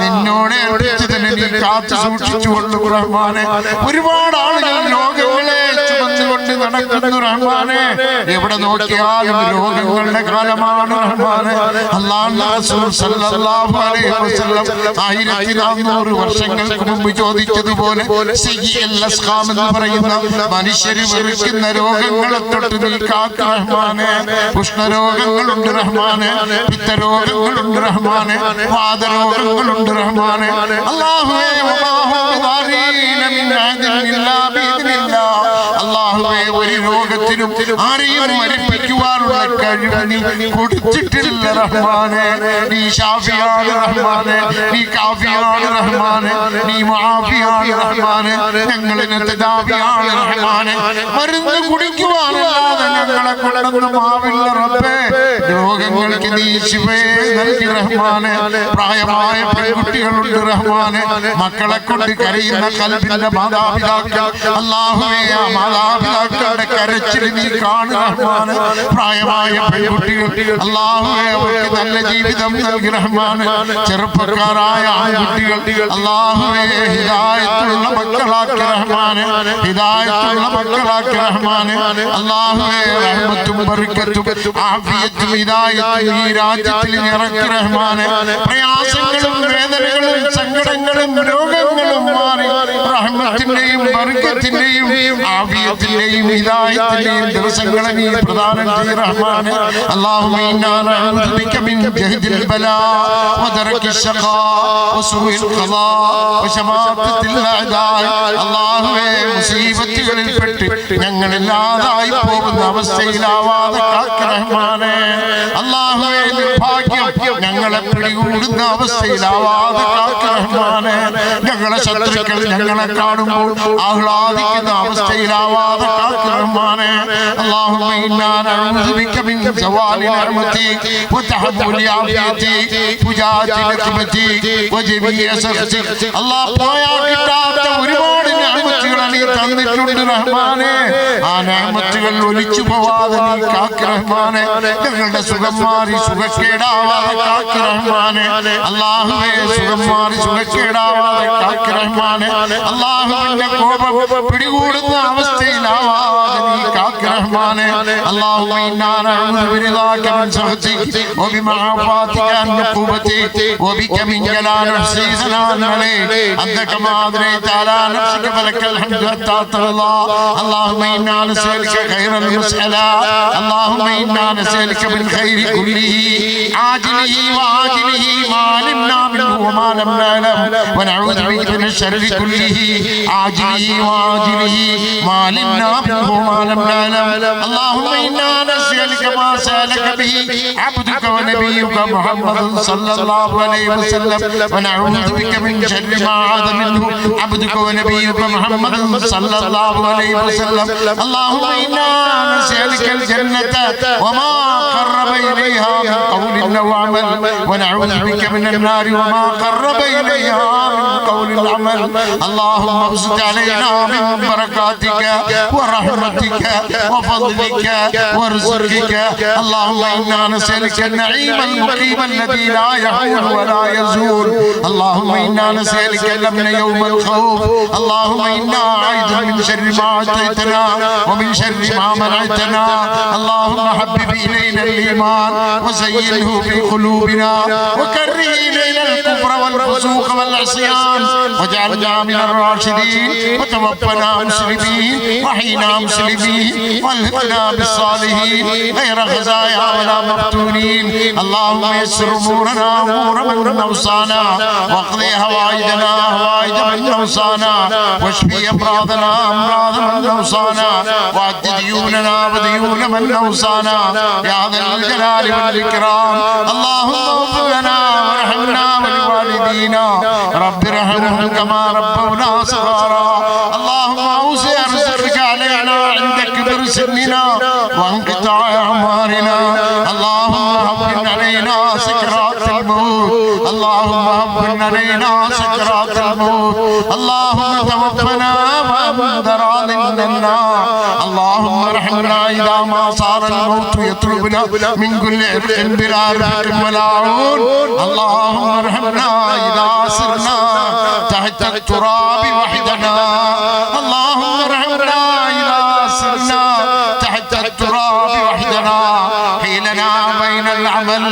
നിന്നോട് ഏൽപ്പിച്ചതിനെ നീ കാത്തു സൂക്ഷിച്ചുകൊള്ളു റഹ്മാനെ. ഒരുപാട് ആളുകൾ രോഗങ്ങളെ ചുമന്നുകൊണ്ട് നടക്കുന്നു റഹ്മാനെ. എവിടെ നോക്കിയാലും രോഗങ്ങളുടെ കാലമാണ് റഹ്മാനെ. അല്ലാഹുവിന്റെ റസൂൽ സല്ലല്ലാഹു അലൈഹി വസല്ലം 1400 വർഷങ്ങൾക്ക് മുമ്പ് ചോദിച്ചതുപോലെ സയ്യിഉൽ അസ്ഖാം എന്ന് പറയുന്ന മനുഷ്യര് വെറുക്കുന്ന രോഗങ്ങളെ തൊട്ട് നീ കാക്ക് റഹ്മാനെ. ഉഷ്ണരോഗങ്ങളുണ്ട് റഹ്മാനെ, പിത്തരോഗങ്ങളുണ്ട് റഹ്മാനെ, വാതരോഗങ്ങളുണ്ട് റഹ്മാനെ. അല്ലാഹുവേ അല്ലാഹുവേ ഒരു രോഗത്തിനും ആരെയും മരിപ്പിക്കുവാനുള്ള കഴിവ് നീ കൊടുത്തിട്ടില്ല റഹ്മാനെ. നീ ഷാഫിയാണ് റഹ്മാനെ, നീ കാഫിയാണ് റഹ്മാനെ, നീ മുആഫിയാണ് റഹ്മാനെ, ഞങ്ങളിനെ തദാവിയാണ് റഹ്മാനെ. മരുന്ന് കുടിക്കുവാനല്ലാതെ ഞങ്ങളെ കൊണ്ടൊന്നും ആവില്ല റബ്ബേ. രോഗങ്ങൾക്ക് നീ ശിഫയെ നൽകി റഹ്മാനെ. പ്രായമായ പെൺകുട്ടികളുണ്ട് റഹ്മാനെ, മക്കളെ കൊണ്ട് കരയുന്ന കൽബിന്റെ മാതാപിതാക്കൾ. അല്ലാഹുവേ ആ മാതാപിതാക്കളുടെ കരച്ചിൽ നീ കാണുക റഹ്മാനെ. പ്രായമായ പെൺകുട്ടികൾ അല്ലാഹുവേ അവർക്ക് നല്ല ജീവിതം നൽകി റഹ്മാനെ. ചെറുപ്പക്കാരായ ആൺകുട്ടികൾ അല്ലാഹുവേ ഹിദായത്തുള്ള മക്കളാക്കി റഹ്മാനെ, ഹിദായത്തുള്ള മക്കളാക്കി റഹ്മാനെ. അല്ലാഹുവേ റഹ്മത്തും ബർക്കത്തും ആഫിയത്തും ഹിദായത്തും ഈ രാജ്യത്തിൽ ഇറക്കി റഹ്മാനെ. പ്രയാസങ്ങളും വേദനകളും സങ്കടങ്ങളും രോഗങ്ങളും മാറി റഹ്മത്തിന്റെയും ബർക്കത്തിന്റെയും ആഫിയത്തിന്റെയും ഹിദായത്തിന്റെയും ദിവസങ്ങളെ നീ പ്രദാനം ചെയ്യ് റഹ്മാനെ. اللهم إنا نعوذ بك من جهد البلاء ودرك الشقاء وسوء القضاء وشماتة الأعداء. അല്ലാഹുവേ മുസീബത്തുകളിൽ പെട്ട് ഞങ്ങളില്ലാതായി പോകുന്ന അവസ്ഥയിലാവാതെ കാക്ക് റഹ്മാനെ. അല്ലാഹുവേ നിർഭാഗ്യം ഞങ്ങളെ പിടികൂടുന്ന അവസ്ഥയിലാവാതെ കാക്ക് റഹ്മാനെ. ഞങ്ങളെ ശത്രുക്കൾ ഞങ്ങളെ കാണുമ്പോൾ ആഹ്ലാദിക്കുന്ന അവസ്ഥയിലാവാതെ കാക്ക് റഹ്മാനെ. اللهم إنا نعوذ بك من زوال نعمتك وتحول عافيتك وجاءت نقمتك وجميع سخطك. الله പോയാൽ കിട്ടാത്ത ഒരുപാട് നിഅമത്തുകൾ നീ തന്നിട്ടുണ്ട് റഹ്മാനെ. ആ നിഅമത്തുകൾ ഒലിച്ചു പോവാതെ നീ കാക്ക് റഹ്മാനെ. ഞങ്ങളുടെ സുഖം മാറി സുഖക്കേടാവാതെ കാക്ക് റഹ്മാനെ. അല്ലാഹുവേ സുഖം മാറി സുഖക്കേടാവാതെ കാക്ക് റഹ്മാനെ. അല്ലാഹുവിന്റെ കോപം പിടികൂടുന്ന അവസ്ഥയിലാവാതെ നീ കാക്ക് റഹ്മാനെ. اللهم إنا نعوذ برضاك من سخطك وبمعافاتك عن عقوبتك وبك من جلال نفسي ثناء عليك أنت كما أثنيت على نفسك فلك الحمد حتى ترضى. اللهم إنا نسألك خير المسألة. اللهم إنا نسألك من خير كله عاجله وآجله ما علمنا منه وما لم نعلم ونعوذ بك من الشر كله عاجله وآجله ما علمنا منه وما لم نعلم. اللهم إنا نسألك ما سألك به عبدك ونبيك محمد صلى الله عليه وسلم ونعوذ بك من شر ما عاد منه عبدك ونبيك محمد صلى الله عليه وسلم. اللهم إنا نسألك الجنة وما قرب إليها من قول أو عمل ونعوذ بك من النار وما قرب إليها من قول العمل. اللهم ابسط علينا من بركاتك ورحمتك وفضلك ورزقك. اللهم إنا نسألك النعيم المقيم الذي لا يحول ولا يزول. اللهم إنا نسألك الأمن يوم الخوف. اللهم إنا أعوذ من شر ما أعطيتنا ومن شر ما منعتنا. اللهم حبب إلينا الإيمان وزينه في قلوبنا وكره إلينا الكفر والفسوق والعصيان واجعلنا من الراشدين وتوفنا مسلمين وحينا مسلمين والهدنا بالصالحين غير خزايا ولا مفتونين. اللهم يسر امورنا امور من اوصانا واقضي هوائجنا هوائج من اوصانا واشفي امراضنا امراض من اوصانا وعد ديوننا وديون من اوصانا يا ذا الجلال والاكرام. اللهم اغفر لنا وارحمنا ولوالدينا رب ارحمهم كما ربونا صغارا. اللهم اوسع رزقك علينا عند كبر سننا وانقطاع اعمارنا. اللهم هون علينا سكرات الموت. اللهم هون علينا سكرات الموت. اللهم توفنا وانت راض عنا. اللهم ارحمنا اذا ما صار الموت يطلبنا من كل عرق بلا رفق ولا عون. اللهم ارحمنا اذا سرنا تحت التراب وحدنا. اللهم ارحمنا اذا سرنا تحت التراب وحدنا. حيلنا بين العمل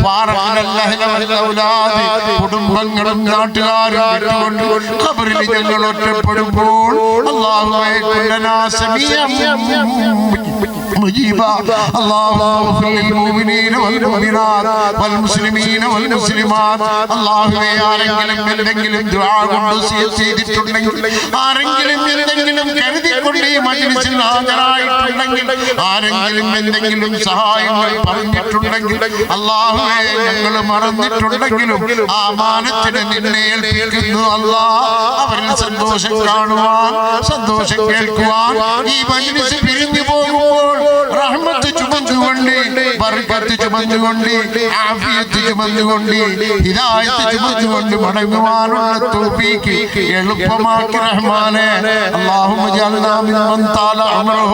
وارحنا الاهل والاولاد. കുടുംബങ്ങളും നാട്ടുകാരും വിട്ടുകൊണ്ട് ഖബറിൽ ഞങ്ങൾ ഒറ്റപ്പെടുമ്പോൾ അല്ലാഹുവേ കുല്ലനാ സമീഅൻ മുജീബ. اللهم اغفر للمؤمنين والمؤمنات والمسلمين والمسلمات. അല്ലാഹുവേ ആരെങ്കിലും എന്തെങ്കിലും ദുആ കൊണ്ട് വസിയത്ത് ചെയ്തിട്ടുണ്ടെങ്കിൽ ആരെങ്കിലും എന്തെങ്കിലും കരുതിക്കൊണ്ട് ഈ മജ്‌ലിസിൽ ഹാജരായിട്ടുണ്ടെങ്കിൽ ആരെങ്കിലും എന്തെങ്കിലും സഹായങ്ങൾ പറഞ്ഞിട്ടുണ്ടെങ്കിൽ അല്ലാഹുവേ ഞങ്ങൾ മറന്നിട്ടുണ്ടെങ്കിലും ആ മാനത്തിന് നിന്നെ ഏൽപ്പിക്കുന്നു. അല്ലാഹ് അവരിൽ സന്തോഷം കാണുവാൻ സന്തോഷം കേൾക്കുവാൻ ഈ മജ്‌ലിസ് പിരിഞ്ഞു പോകുമ്പോൾ റഹ്മത്ത് ചുമന്നുകൊണ്ട് ബർക്കത്ത് ചുമന്നുകൊണ്ട് ആഫിയത്ത് ചുമന്നുകൊണ്ട് ഹിദായത്ത് ചുമന്നുകൊണ്ട് മടങ്ങുവാനുള്ള തൗഫീഖ് എളുപ്പമാക്കി റഹ്മാനേ. اللهم اجعلنا ممن طال عمره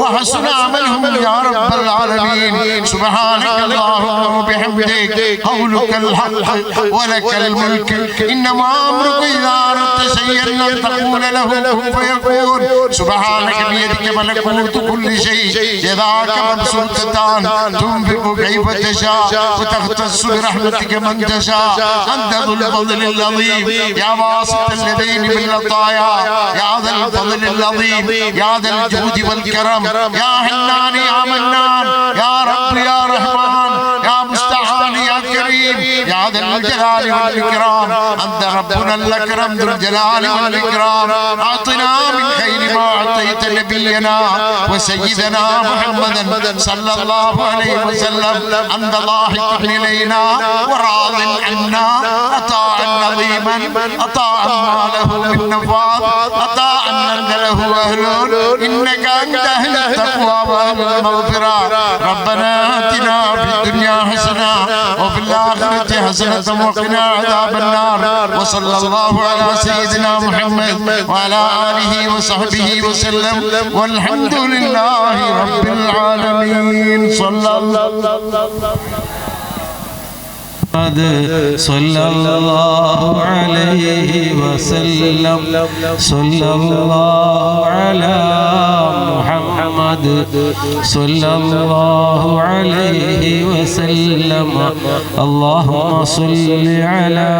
وحسن عملهم يا رب العالمين. سبحانك اللهم وبحمدك قولك الحق ولك الملك انما امرك اذا اردت شيئا ان تقول له كن فيكون. سبحانك بيدك ملكوت كل شيء يداك مبسوطتان تنفق كيف تشاء وتختص برحمتك من تشاء. انت ذو الفضل العظيم يا واسط اليدين بالعطايا يا ذا الفضل العظيم يا ذا الجود والكرم يا حنان يا منان يا رب يا رحمن يا مستعان يا كريم يا ذا الجلال والاكرام. انت ربنا الاكرم ذو الجلال والاكرام. اعطنا من خير ما اعطيت نبينا وسيدنا محمدا صلى الله عليه وسلم. انت ضاحك الينا وراض عنا عطاء عظيما عطاء ما له من نفاذ عطاء انت له اهل انك انت اهل التقوى واهل المغفره. ربنا اتنا في الدنيا حسنه وفي الاخره حسنه وقنا عذاب النار. وصلى الله على سيدنا محمد وعلى اله وصحبه وسلم والحمد لله رب العالمين. صلى الله صلى الله عليه وسلم. صلى الله على محمد صلى الله عليه وسلم. اللهم صل على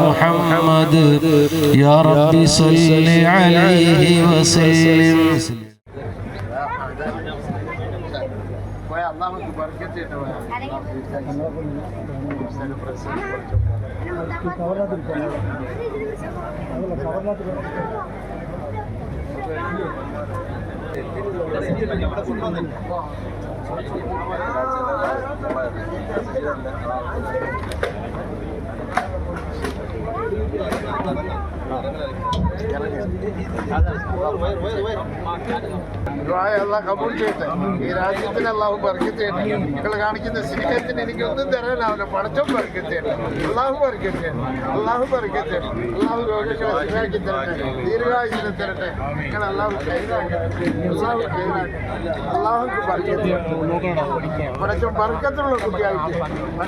محمد يا رب صل عليه وسلم. അള്ളാഹ് കബൂൽ ചെയ്യട്ടെ. ഈ രാജ്യത്തിന് അള്ളാഹു ബർക്കത്ത് ചെയ്യട്ടെ. നിങ്ങൾ കാണിക്കുന്ന സ്നേഹത്തിന് എനിക്കൊന്നും തരാനാവില്ല. പടച്ചോൻ ബർക്കത്ത് ചെയ്യട്ടെ. അള്ളാഹു ബർക്കത്ത് ചെയ്യട്ടെ. അള്ളാഹു ബർക്കത്ത് ചെയ്യട്ടെ. അള്ളാഹു രോഗങ്ങളെ ശരിയാക്കി തരട്ടെ. ദീർഘായുസിനെ തരട്ടെ. നിങ്ങൾ അള്ളാഹു ഖൈറാക്കട്ടെ. അള്ളാഹു ഖൈറാക്കട്ടെ. അള്ളാഹുക്ക് ബർക്കത്ത് ചെയ്യട്ടെ. പടച്ചോൻ ബർക്കത്തുള്ള കുട്ടിയായിട്ട്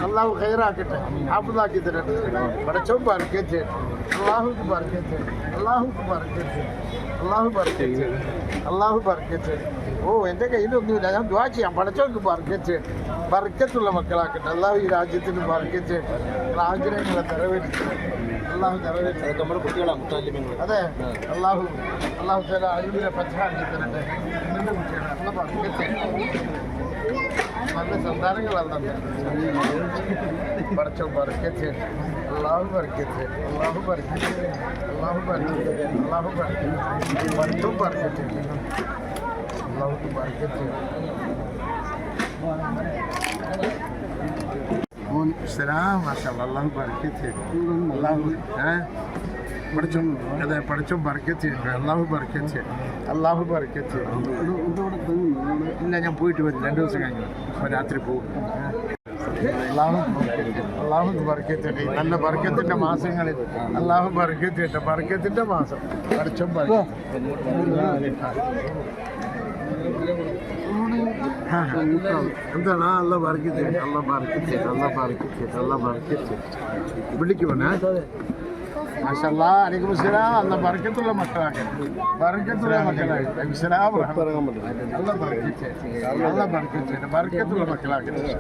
അള്ളാഹു ഖൈറാക്കട്ടെ. ഹാഫിളാക്കി തരട്ടെ. പടച്ചോൻ ബർക്കത്ത് ചെയ്യട്ടെ. അള്ളാഹുക്ക് ബർക്കത്ത്, അള്ളാഹുക്ക് ബർക്കത്ത്, അള്ളാഹു ബർക്കത്ത്, അള്ളാഹു ബർക്കത്ത്. ഓ എൻ്റെ കയ്യിലൊന്നുമില്ല, ഞാൻ ദുആ ചെയ്യാം. പടച്ചവർക്ക് ബർക്കത്ത്, ബർക്കത്തുള്ള മക്കളാക്കട്ടെ. അള്ളാഹു ഈ രാജ്യത്തിന് ബർക്കത്ത്, ആഗ്രഹങ്ങളെ നിറവേറ്റി അള്ളാഹു നിറവേറ്റി. നമ്മുടെ കുട്ടികളാണ് മുത്താലിമീങ്ങൾ. അതെ, അള്ളാഹു ചില അഴിവിലെ പച്ചാക്കി തരട്ടെ. എൻ്റെ കുട്ടികളാണ്. അള്ള ബർക്കത്ത്, നല്ല സന്താനങ്ങളല്ല പടച്ചോ ബർക്കത്ത്. അള്ളാഹു ബർക്കത്ത്, അള്ളാഹു ബർക്കത്ത്, അള്ളാഹു ബർക്കത്ത്, അള്ളാഹു ബർക്കത്ത്, പടച്ചോ ബർക്കത്ത്, അള്ളാഹു ബർക്കത്ത്. സലാം മാഷാഅല്ലാഹ്. അള്ളാഹു ബർക്കത്ത്, അള്ളാഹു പഠിച്ചോ. അതെ, പഠിച്ചോ ബർക്കത്ത്, അള്ളാഹു ബർക്കത്ത്, അള്ളാഹു ബർക്കത്ത്. ഇല്ല, ഞാൻ പോയിട്ട് വരും, 2 ദിവസം കഴിഞ്ഞു. അപ്പോൾ രാത്രി പോകും. അള്ളാഹു ബർക്കത്ത്, നല്ല ബർക്കത്തിൻ്റെ മാസങ്ങളിൽ അള്ളാഹു ബർക്കത്ത്, ബർക്കത്തിൻ്റെ മാസം പഠിച്ചോ ബർക്കത്ത്. എന്താണ് അള്ള ബർക്കത്ത്, അള്ള ബർക്കത്ത്, അള്ള ബർക്കത്ത്, അള്ള ബർക്കത്ത്. വിളിക്കുമോനെ? മാഷാഅല്ലാഹ്. അലൈക്കും അസ്സലാം. അള്ള ബർക്കത്തുള്ള മക്കളാക്കട്ടെ, ബർക്കത്തുള്ള മക്കളാക്കട്ടെ. അള്ള ബർക്കത്ത്, അള്ള ബർക്കത്ത്, ബർക്കത്തുള്ള മക്കളാക്കട്ടെ.